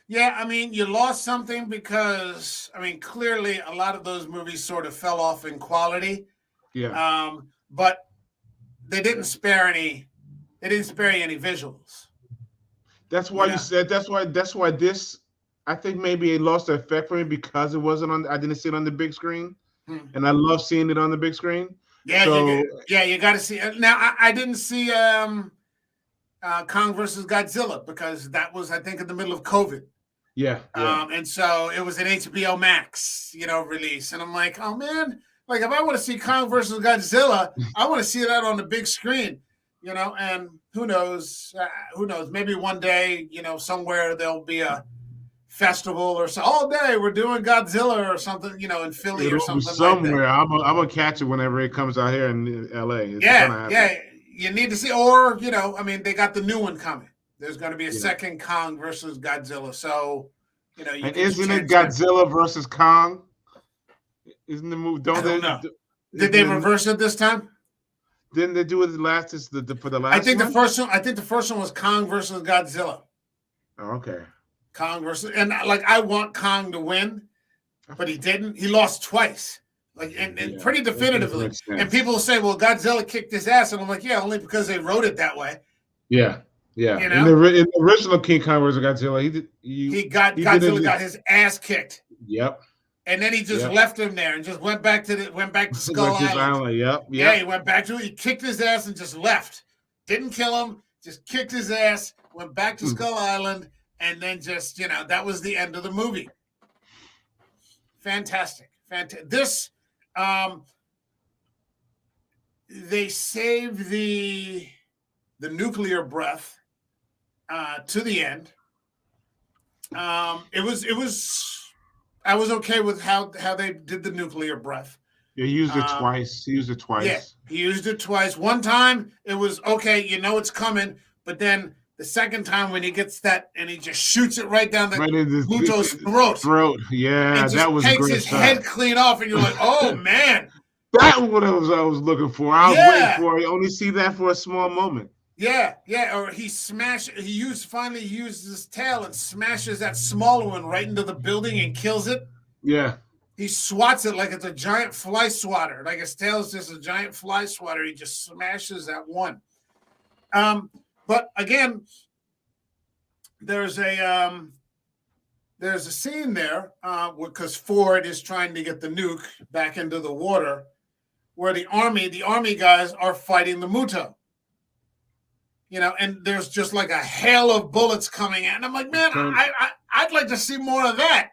Yeah, I mean, you lost something because, clearly a lot of those movies sort of fell off in quality. Yeah. But they didn't spare any. They didn't spare you any visuals. That's why you said. That's why this. I think maybe it lost the effect for me because it wasn't on. I didn't see it on the big screen, and I love seeing it on the big screen. Yeah, you got to see it. Now I didn't see Kong versus Godzilla because that was, I think, in the middle of COVID. Yeah. And so it was an HBO Max, release, and I'm like, oh man, like if I want to see Kong versus Godzilla, I want to see that on the big screen, and who knows, maybe one day, somewhere there'll be a festival or so. All day we're doing Godzilla or something, in Philly or something. Somewhere. Like that. I'm gonna catch it whenever it comes out here in LA. Yeah. You need to see, or they got the new one coming. There's going to be a second Kong versus Godzilla. So, and isn't it Godzilla versus Kong? Isn't the movie? I don't know. Did they reverse it this time? Didn't they do it for the last? I think the first one was Kong versus Godzilla. Oh, okay. Kong versus, and like I want Kong to win, but he didn't. He lost twice. Like, and Yeah, pretty that definitively. makes sense. And people say, well, Godzilla kicked his ass. And I'm like, yeah, only because they wrote it that way. Yeah. You In know? the original King Kong vs. Godzilla, Godzilla got his ass kicked. Yep. And then he just left him there and just went back to Skull Island. Yep. Yeah, he went back to it. He kicked his ass and just left. Didn't kill him. Just kicked his ass. Went back to Skull Island, and then just that was the end of the movie. Fantastic. This, they saved the nuclear breath to the end. It was. I was okay with how they did the nuclear breath. Yeah, he used it twice. Yeah, he used it twice. One time it was okay, it's coming, but then the second time when he gets that and he just shoots it right down Muto's throat. Yeah, that was takes a great his shot. Head clean off, and you're like, oh man. That was what I was looking for. I was waiting for it. You only see that for a small moment. Yeah. Or he finally uses his tail and smashes that smaller one right into the building and kills it. Yeah. He swats it like it's a giant fly swatter. Like his tail is just a giant fly swatter. He just smashes that one. But again, there's a scene there because Ford is trying to get the nuke back into the water, where the army guys are fighting the Muto. And there's just like a hail of bullets coming in. And I'm like, man, I'd like to see more of that.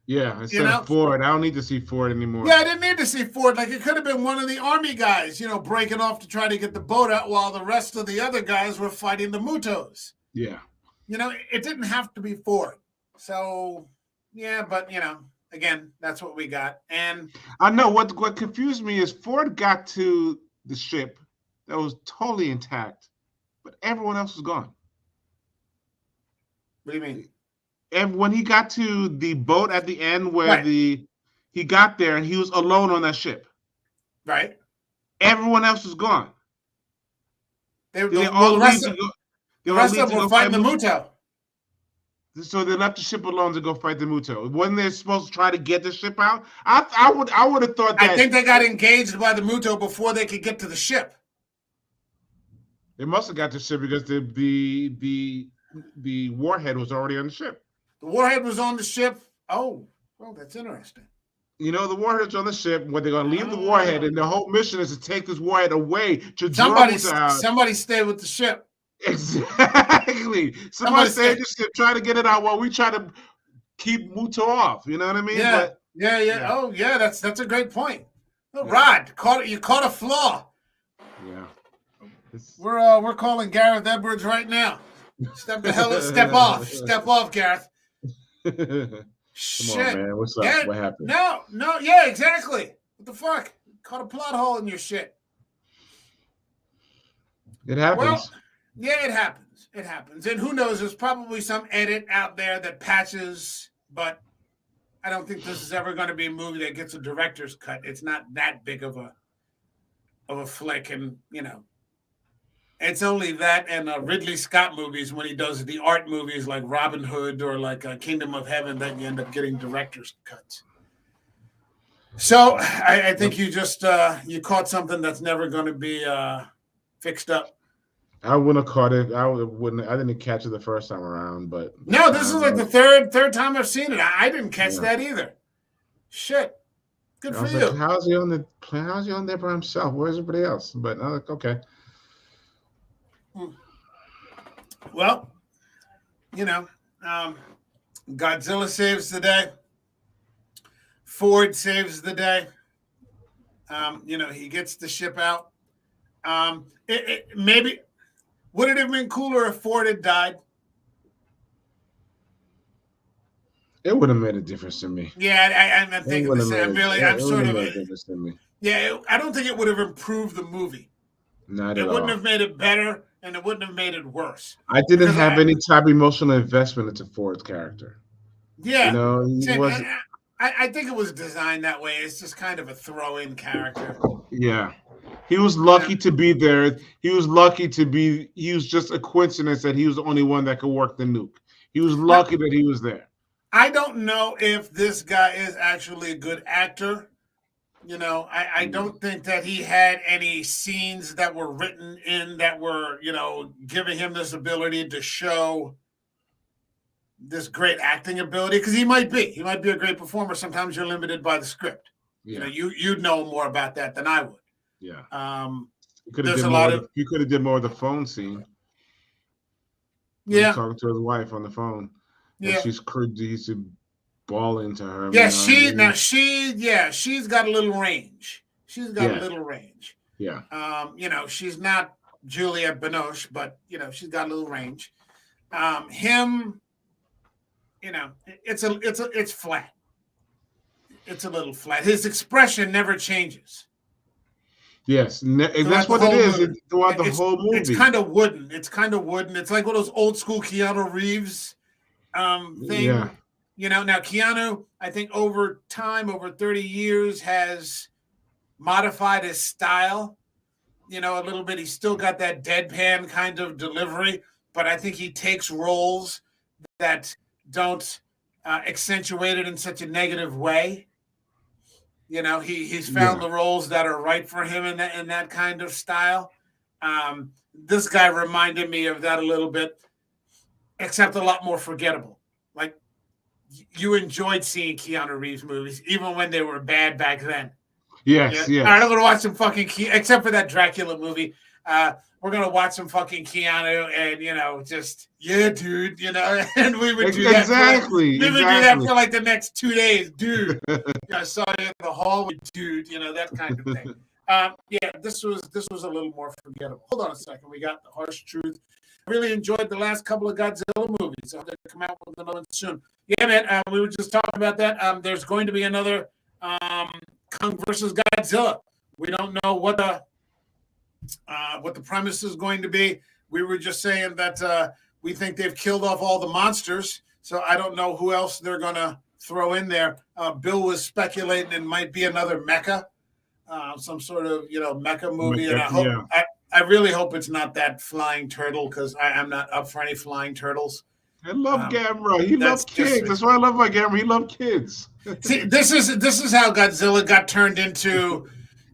Yeah, instead of Ford. I don't need to see Ford anymore. Yeah, I didn't need to see Ford. Like, it could have been one of the army guys, breaking off to try to get the boat out while the rest of the other guys were fighting the Mutos. Yeah. It didn't have to be Ford. So, yeah, but, again, that's what we got. And I know what confused me is Ford got to the ship that was totally intact, but everyone else was gone. What do you mean? And when he got to the boat at the end where he got there and he was alone on that ship. Right. Everyone else was gone. The rest of them were fighting the Muto. So they left the ship alone to go fight the Muto. Wasn't they supposed to try to get the ship out? I would have thought that. I think they got engaged by the Muto before they could get to the ship. They must have got the ship because the warhead was already on the ship. The warhead was on the ship. Oh, well, that's interesting. The warhead's on the ship. When they're going to leave the warhead, and the whole mission is to take this warhead away to somebody stay with the ship. Exactly. Somebody stay with the ship. Try to get it out while we try to keep Muto off. You know what I mean? Yeah. Yeah. Oh, yeah. That's a great point. Oh, Rod, you caught a flaw. Yeah. We're calling Gareth Edwards right now. Step off, Gareth. Come on, man. What's up? Yeah, what happened? No, yeah, exactly. What the fuck? Caught a plot hole in your shit. It happens. Well, yeah, it happens. It happens. And who knows? There's probably some edit out there that patches, but I don't think this is ever going to be a movie that gets a director's cut. It's not that big of a flick, and it's only that and Ridley Scott movies when he does the art movies like Robin Hood or like Kingdom of Heaven that you end up getting director's cuts. So I think you just you caught something that's never going to be fixed up. I wouldn't have caught it. I didn't catch it the first time around, but no, this is like the third time I've seen it. I didn't catch that either. Shit, good for you. Like, how's he on there by himself? Where's everybody else? But okay. Well, Godzilla saves the day. Ford saves the day. He gets the ship out. Maybe would it have been cooler if Ford had died? It would have made a difference to me. Yeah, I'm thinking the same. I'm sort of. Yeah, I don't think it would have improved the movie. Not at all. It wouldn't have made it better, and it wouldn't have made it worse. I didn't have any type of emotional investment into Ford's character. Yeah, he wasn't. I think it was designed that way. It's just kind of a throw-in character. Yeah. He was lucky to be there. He was just a coincidence that he was the only one that could work the nuke. He was lucky that he was there. I don't know if this guy is actually a good actor, You know, I don't think that he had any scenes that were written in that were, giving him this ability to show this great acting ability, because he might be a great performer. Sometimes you're limited by the script. Yeah. You'd know more about that than I would. Yeah. There's a lot of. He could have did more of the phone scene. Yeah. Talking to his wife on the phone. Yeah. And he's ball into her. Yeah, she's got a little range. She's got a little range. Yeah. She's not Juliette Binoche, but she's got a little range. Him, it's flat. It's a little flat. His expression never changes. Yes, that's what it is throughout the whole movie. It's kind of wooden. It's like one of those old school Keanu Reeves thing. Yeah. Now Keanu, I think over time, over 30 years, has modified his style, a little bit. He's still got that deadpan kind of delivery, but I think he takes roles that don't accentuate it in such a negative way. He's found the roles that are right for him in that kind of style. This guy reminded me of that a little bit, except a lot more forgettable. Like, you enjoyed seeing Keanu Reeves movies, even when they were bad back then. Yes, yeah. All right, I'm going to watch some fucking except for that Dracula movie. We're going to watch some fucking Keanu and, just, yeah, dude, and we would do that. Exactly. We would do that for like the next 2 days, dude. I saw you in the hallway, dude, that kind of thing. This was a little more forgettable. Hold on a second. We got the harsh truth. Really enjoyed the last couple of Godzilla movies. So they'll come out with another one soon. Yeah, man. We were just talking about that. There's going to be another Kong versus Godzilla. We don't know what the premise is going to be. We were just saying that we think they've killed off all the monsters. So I don't know who else they're going to throw in there. Bill was speculating it might be another mecha, some sort of mecha movie, and I really hope it's not that flying turtle, because I'm not up for any flying turtles. I love Gamera. He loves kids. That's what I love about Gamera. He loves kids. See, this is how Godzilla got turned into,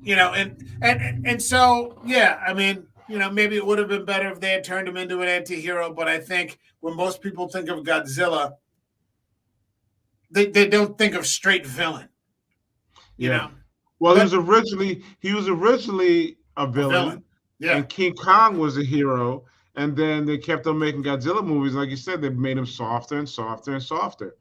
and so I mean, maybe it would have been better if they had turned him into an anti-hero. But I think when most people think of Godzilla, they don't think of straight villain. You know. Well, he was originally a villain. Yeah. And King Kong was a hero, and then they kept on making Godzilla movies. Like you said, they made him softer and softer and softer.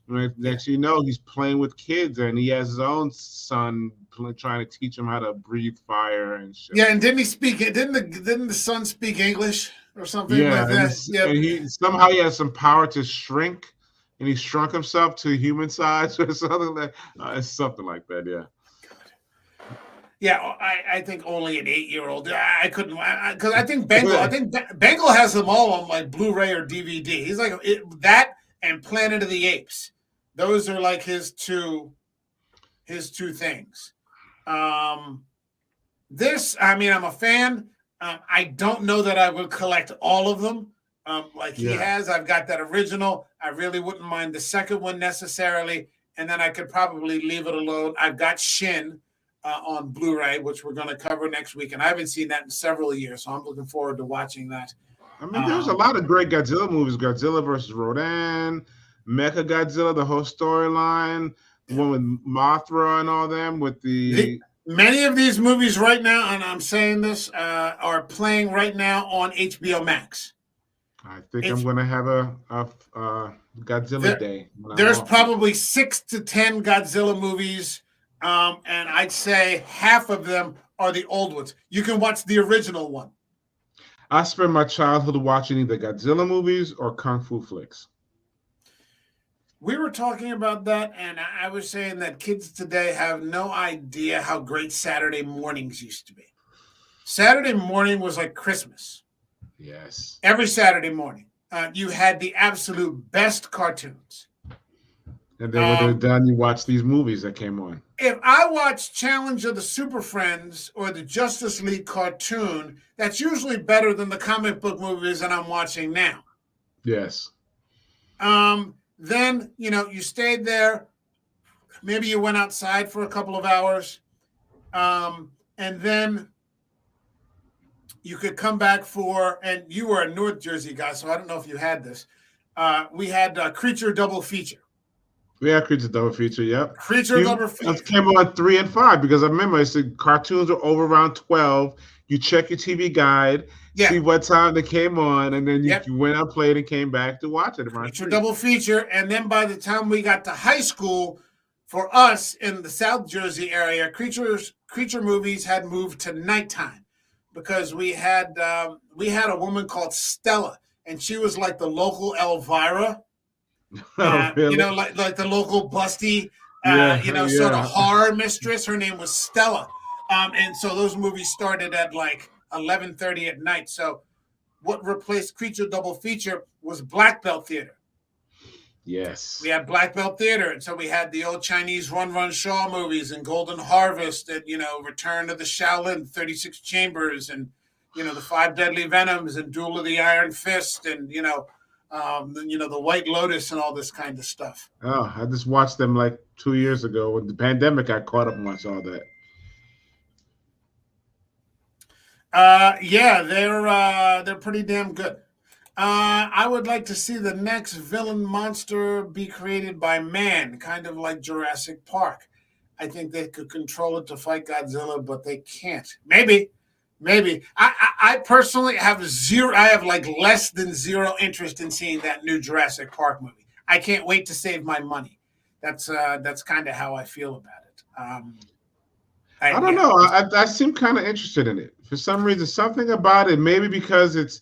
Right? Next thing you know, he's playing with kids, and he has his own son trying to teach him how to breathe fire and shit. Yeah, and didn't the son speak English or something like that? And he somehow has some power to shrink, and he shrunk himself to human size or something like that. Yeah. Yeah, I think only an 8-year-old. I couldn't, because I think Bengal has them all on like Blu-ray or DVD. He's like that and Planet of the Apes. Those are like his two things. This, I mean, I'm a fan. I don't know that I would collect all of them like he has. I've got that original. I really wouldn't mind the second one necessarily, and then I could probably leave it alone. I've got Shin on Blu-ray, which we're going to cover next week, and I haven't seen that in several years, so I'm looking forward to watching that. I mean, there's a lot of great Godzilla movies. Godzilla versus Rodan, Mecha Godzilla, the whole storyline, the one with Mothra and all them with many of these movies right now, and I'm saying this, are playing right now on HBO Max. I think I'm going to have a Godzilla day. There's probably 6 to 10 Godzilla movies, and I'd say half of them are the old ones. You can watch the original one. I spent my childhood watching either Godzilla movies or Kung Fu flicks. We were talking about that, and I was saying that kids today have no idea how great Saturday mornings used to be. Saturday morning was like Christmas. Yes. Every Saturday morning. You had the absolute best cartoons. And then when they're done, you watch these movies that came on. If I watch Challenge of the Super Friends or the Justice League cartoon, that's usually better than the comic book movies that I'm watching now. Yes. Then, you stayed there. Maybe you went outside for a couple of hours. And then you could come back for, and you were a North Jersey guy, so I don't know if you had this. We had Creature double feature. Yeah, Creature double feature. Yep. Creature double feature. It came on 3 and 5 because I remember it's the cartoons were over around 12. You check your TV guide, see what time they came on, and then you went out, played, and came back to watch it around Creature 3. double feature, and then by the time we got to high school, for us in the South Jersey area, creature movies had moved to nighttime because we had a woman called Stella, and she was like the local Elvira. Really? You know, like the local busty, sort of horror mistress. Her name was Stella. And so those movies started at like 11:30 at night. So what replaced Creature double feature was Black Belt Theater. Yes. We had Black Belt Theater. And so we had the old Chinese Run Run Shaw movies and Golden Harvest and, Return of the Shaolin, 36 Chambers and, the Five Deadly Venoms and Duel of the Iron Fist and, the White Lotus and all this kind of stuff. Oh, I just watched them like 2 years ago. With the pandemic, I caught up and watched all that. They're pretty damn good. I would like to see the next villain monster be created by man, kind of like Jurassic Park. I think they could control it to fight Godzilla, but they can't. Maybe. I personally have like less than zero interest in seeing that new Jurassic Park movie. I can't wait to save my money. That's kind of how I feel about it. I don't know. I seem kind of interested in it. For some reason, something about it, maybe because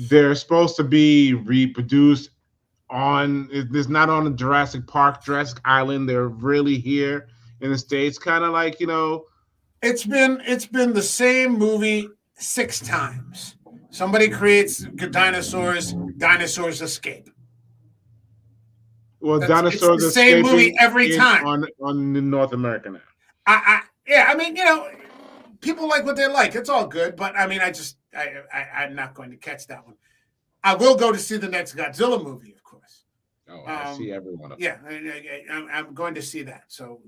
they're supposed to be reproduced it's not on the Jurassic Island. They're really here in the States, kind of like, It's been the same movie 6 times. Somebody creates dinosaurs escape. Well, dinosaurs it's the same movie every time on North America now. People like what they like. It's all good, but I mean, I'm not going to catch that one. I will go to see the next Godzilla movie, of course. Oh, I see every one of them. Yeah, I'm going to see that. So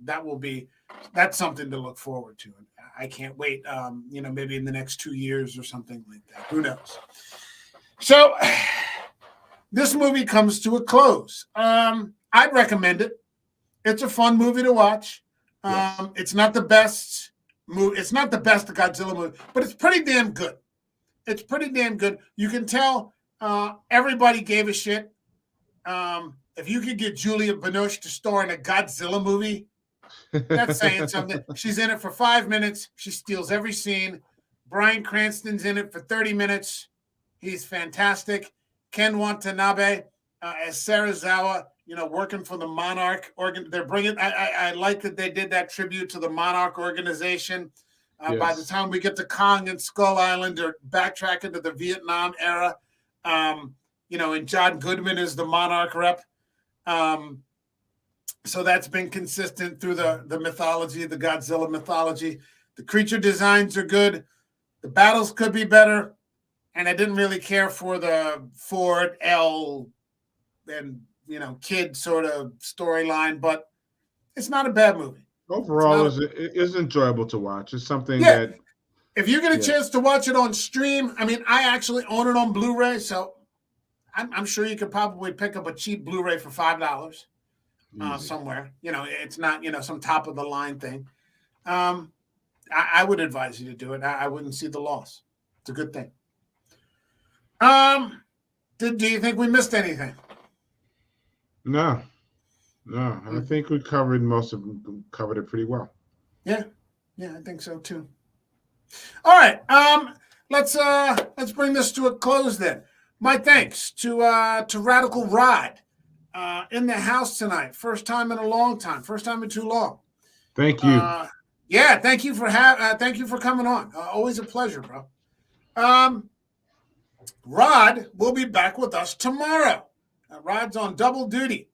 that's something to look forward to. I can't wait. Maybe in the next 2 years or something like that. Who knows? So this movie comes to a close. I'd recommend it. It's a fun movie to watch. Yes. It's not the best movie. It's not the best Godzilla movie, but it's pretty damn good. You can tell everybody gave a shit. If you could get Julia Binoche to star in a Godzilla movie, that's saying something. She's in it for 5 minutes. She steals every scene. Bryan Cranston's in it for 30 minutes. He's fantastic. Ken Watanabe as Sarazawa, working for the Monarch organ. They're bringing. I like that they did that tribute to the Monarch organization. Yes. By the time we get to Kong and Skull Island, they're backtracking to the Vietnam era. And John Goodman is the Monarch rep. So that's been consistent through the mythology, the Godzilla mythology. The creature designs are good. The battles could be better. And I didn't really care for the Ford L and, kid sort of storyline, but it's not a bad movie. Overall, it's enjoyable to watch. It's something that... If you get a chance to watch it on stream, I mean, I actually own it on Blu-ray, so I'm sure you could probably pick up a cheap Blu-ray for $5 somewhere. It's not, some top-of-the-line thing. I would advise you to do it. I wouldn't see the loss. It's a good thing. Do you think we missed anything? No. I think we covered covered it pretty well. Yeah, I think so too. All right, let's bring this to a close then. My thanks to Radical Rod in the house tonight. First time in a long time. First time in too long. Thank you. Thank you for coming on. Always a pleasure, bro. Rod will be back with us tomorrow. Rod's on double duty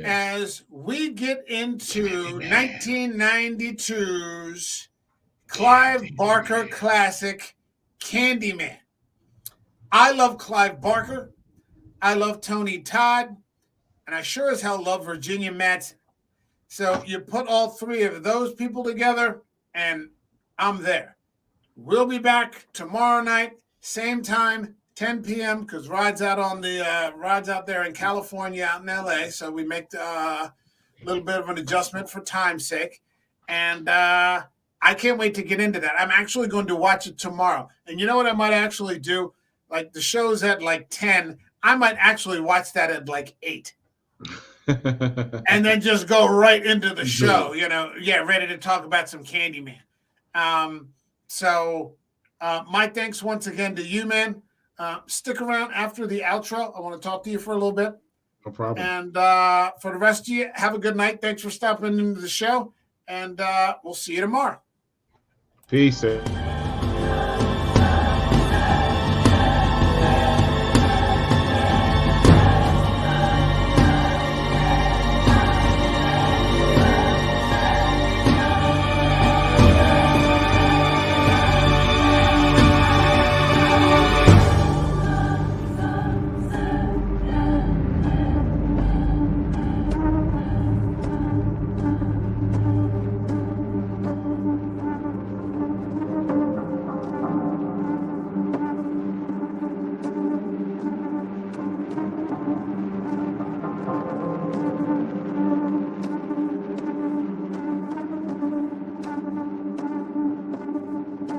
as we get into 1992's Clive Barker classic, Candyman. I love Clive Barker. I love Tony Todd. And I sure as hell love Virginia Madsen. So you put all 3 of those people together, and I'm there. We'll be back tomorrow night, same time, 10 p.m. because Rod's out there in California, out in LA. So we make a little bit of an adjustment for time's sake. And I can't wait to get into that. I'm actually going to watch it tomorrow. And you know what I might actually do? Like the show's at like 10. I might actually watch that at like 8. And then just go right into the show, ready to talk about some Candyman. So my thanks once again to you, man. Stick around after the outro. I want to talk to you for a little bit. No problem. And for the rest of you, have a good night. Thanks for stopping into the show. And we'll see you tomorrow. Peace.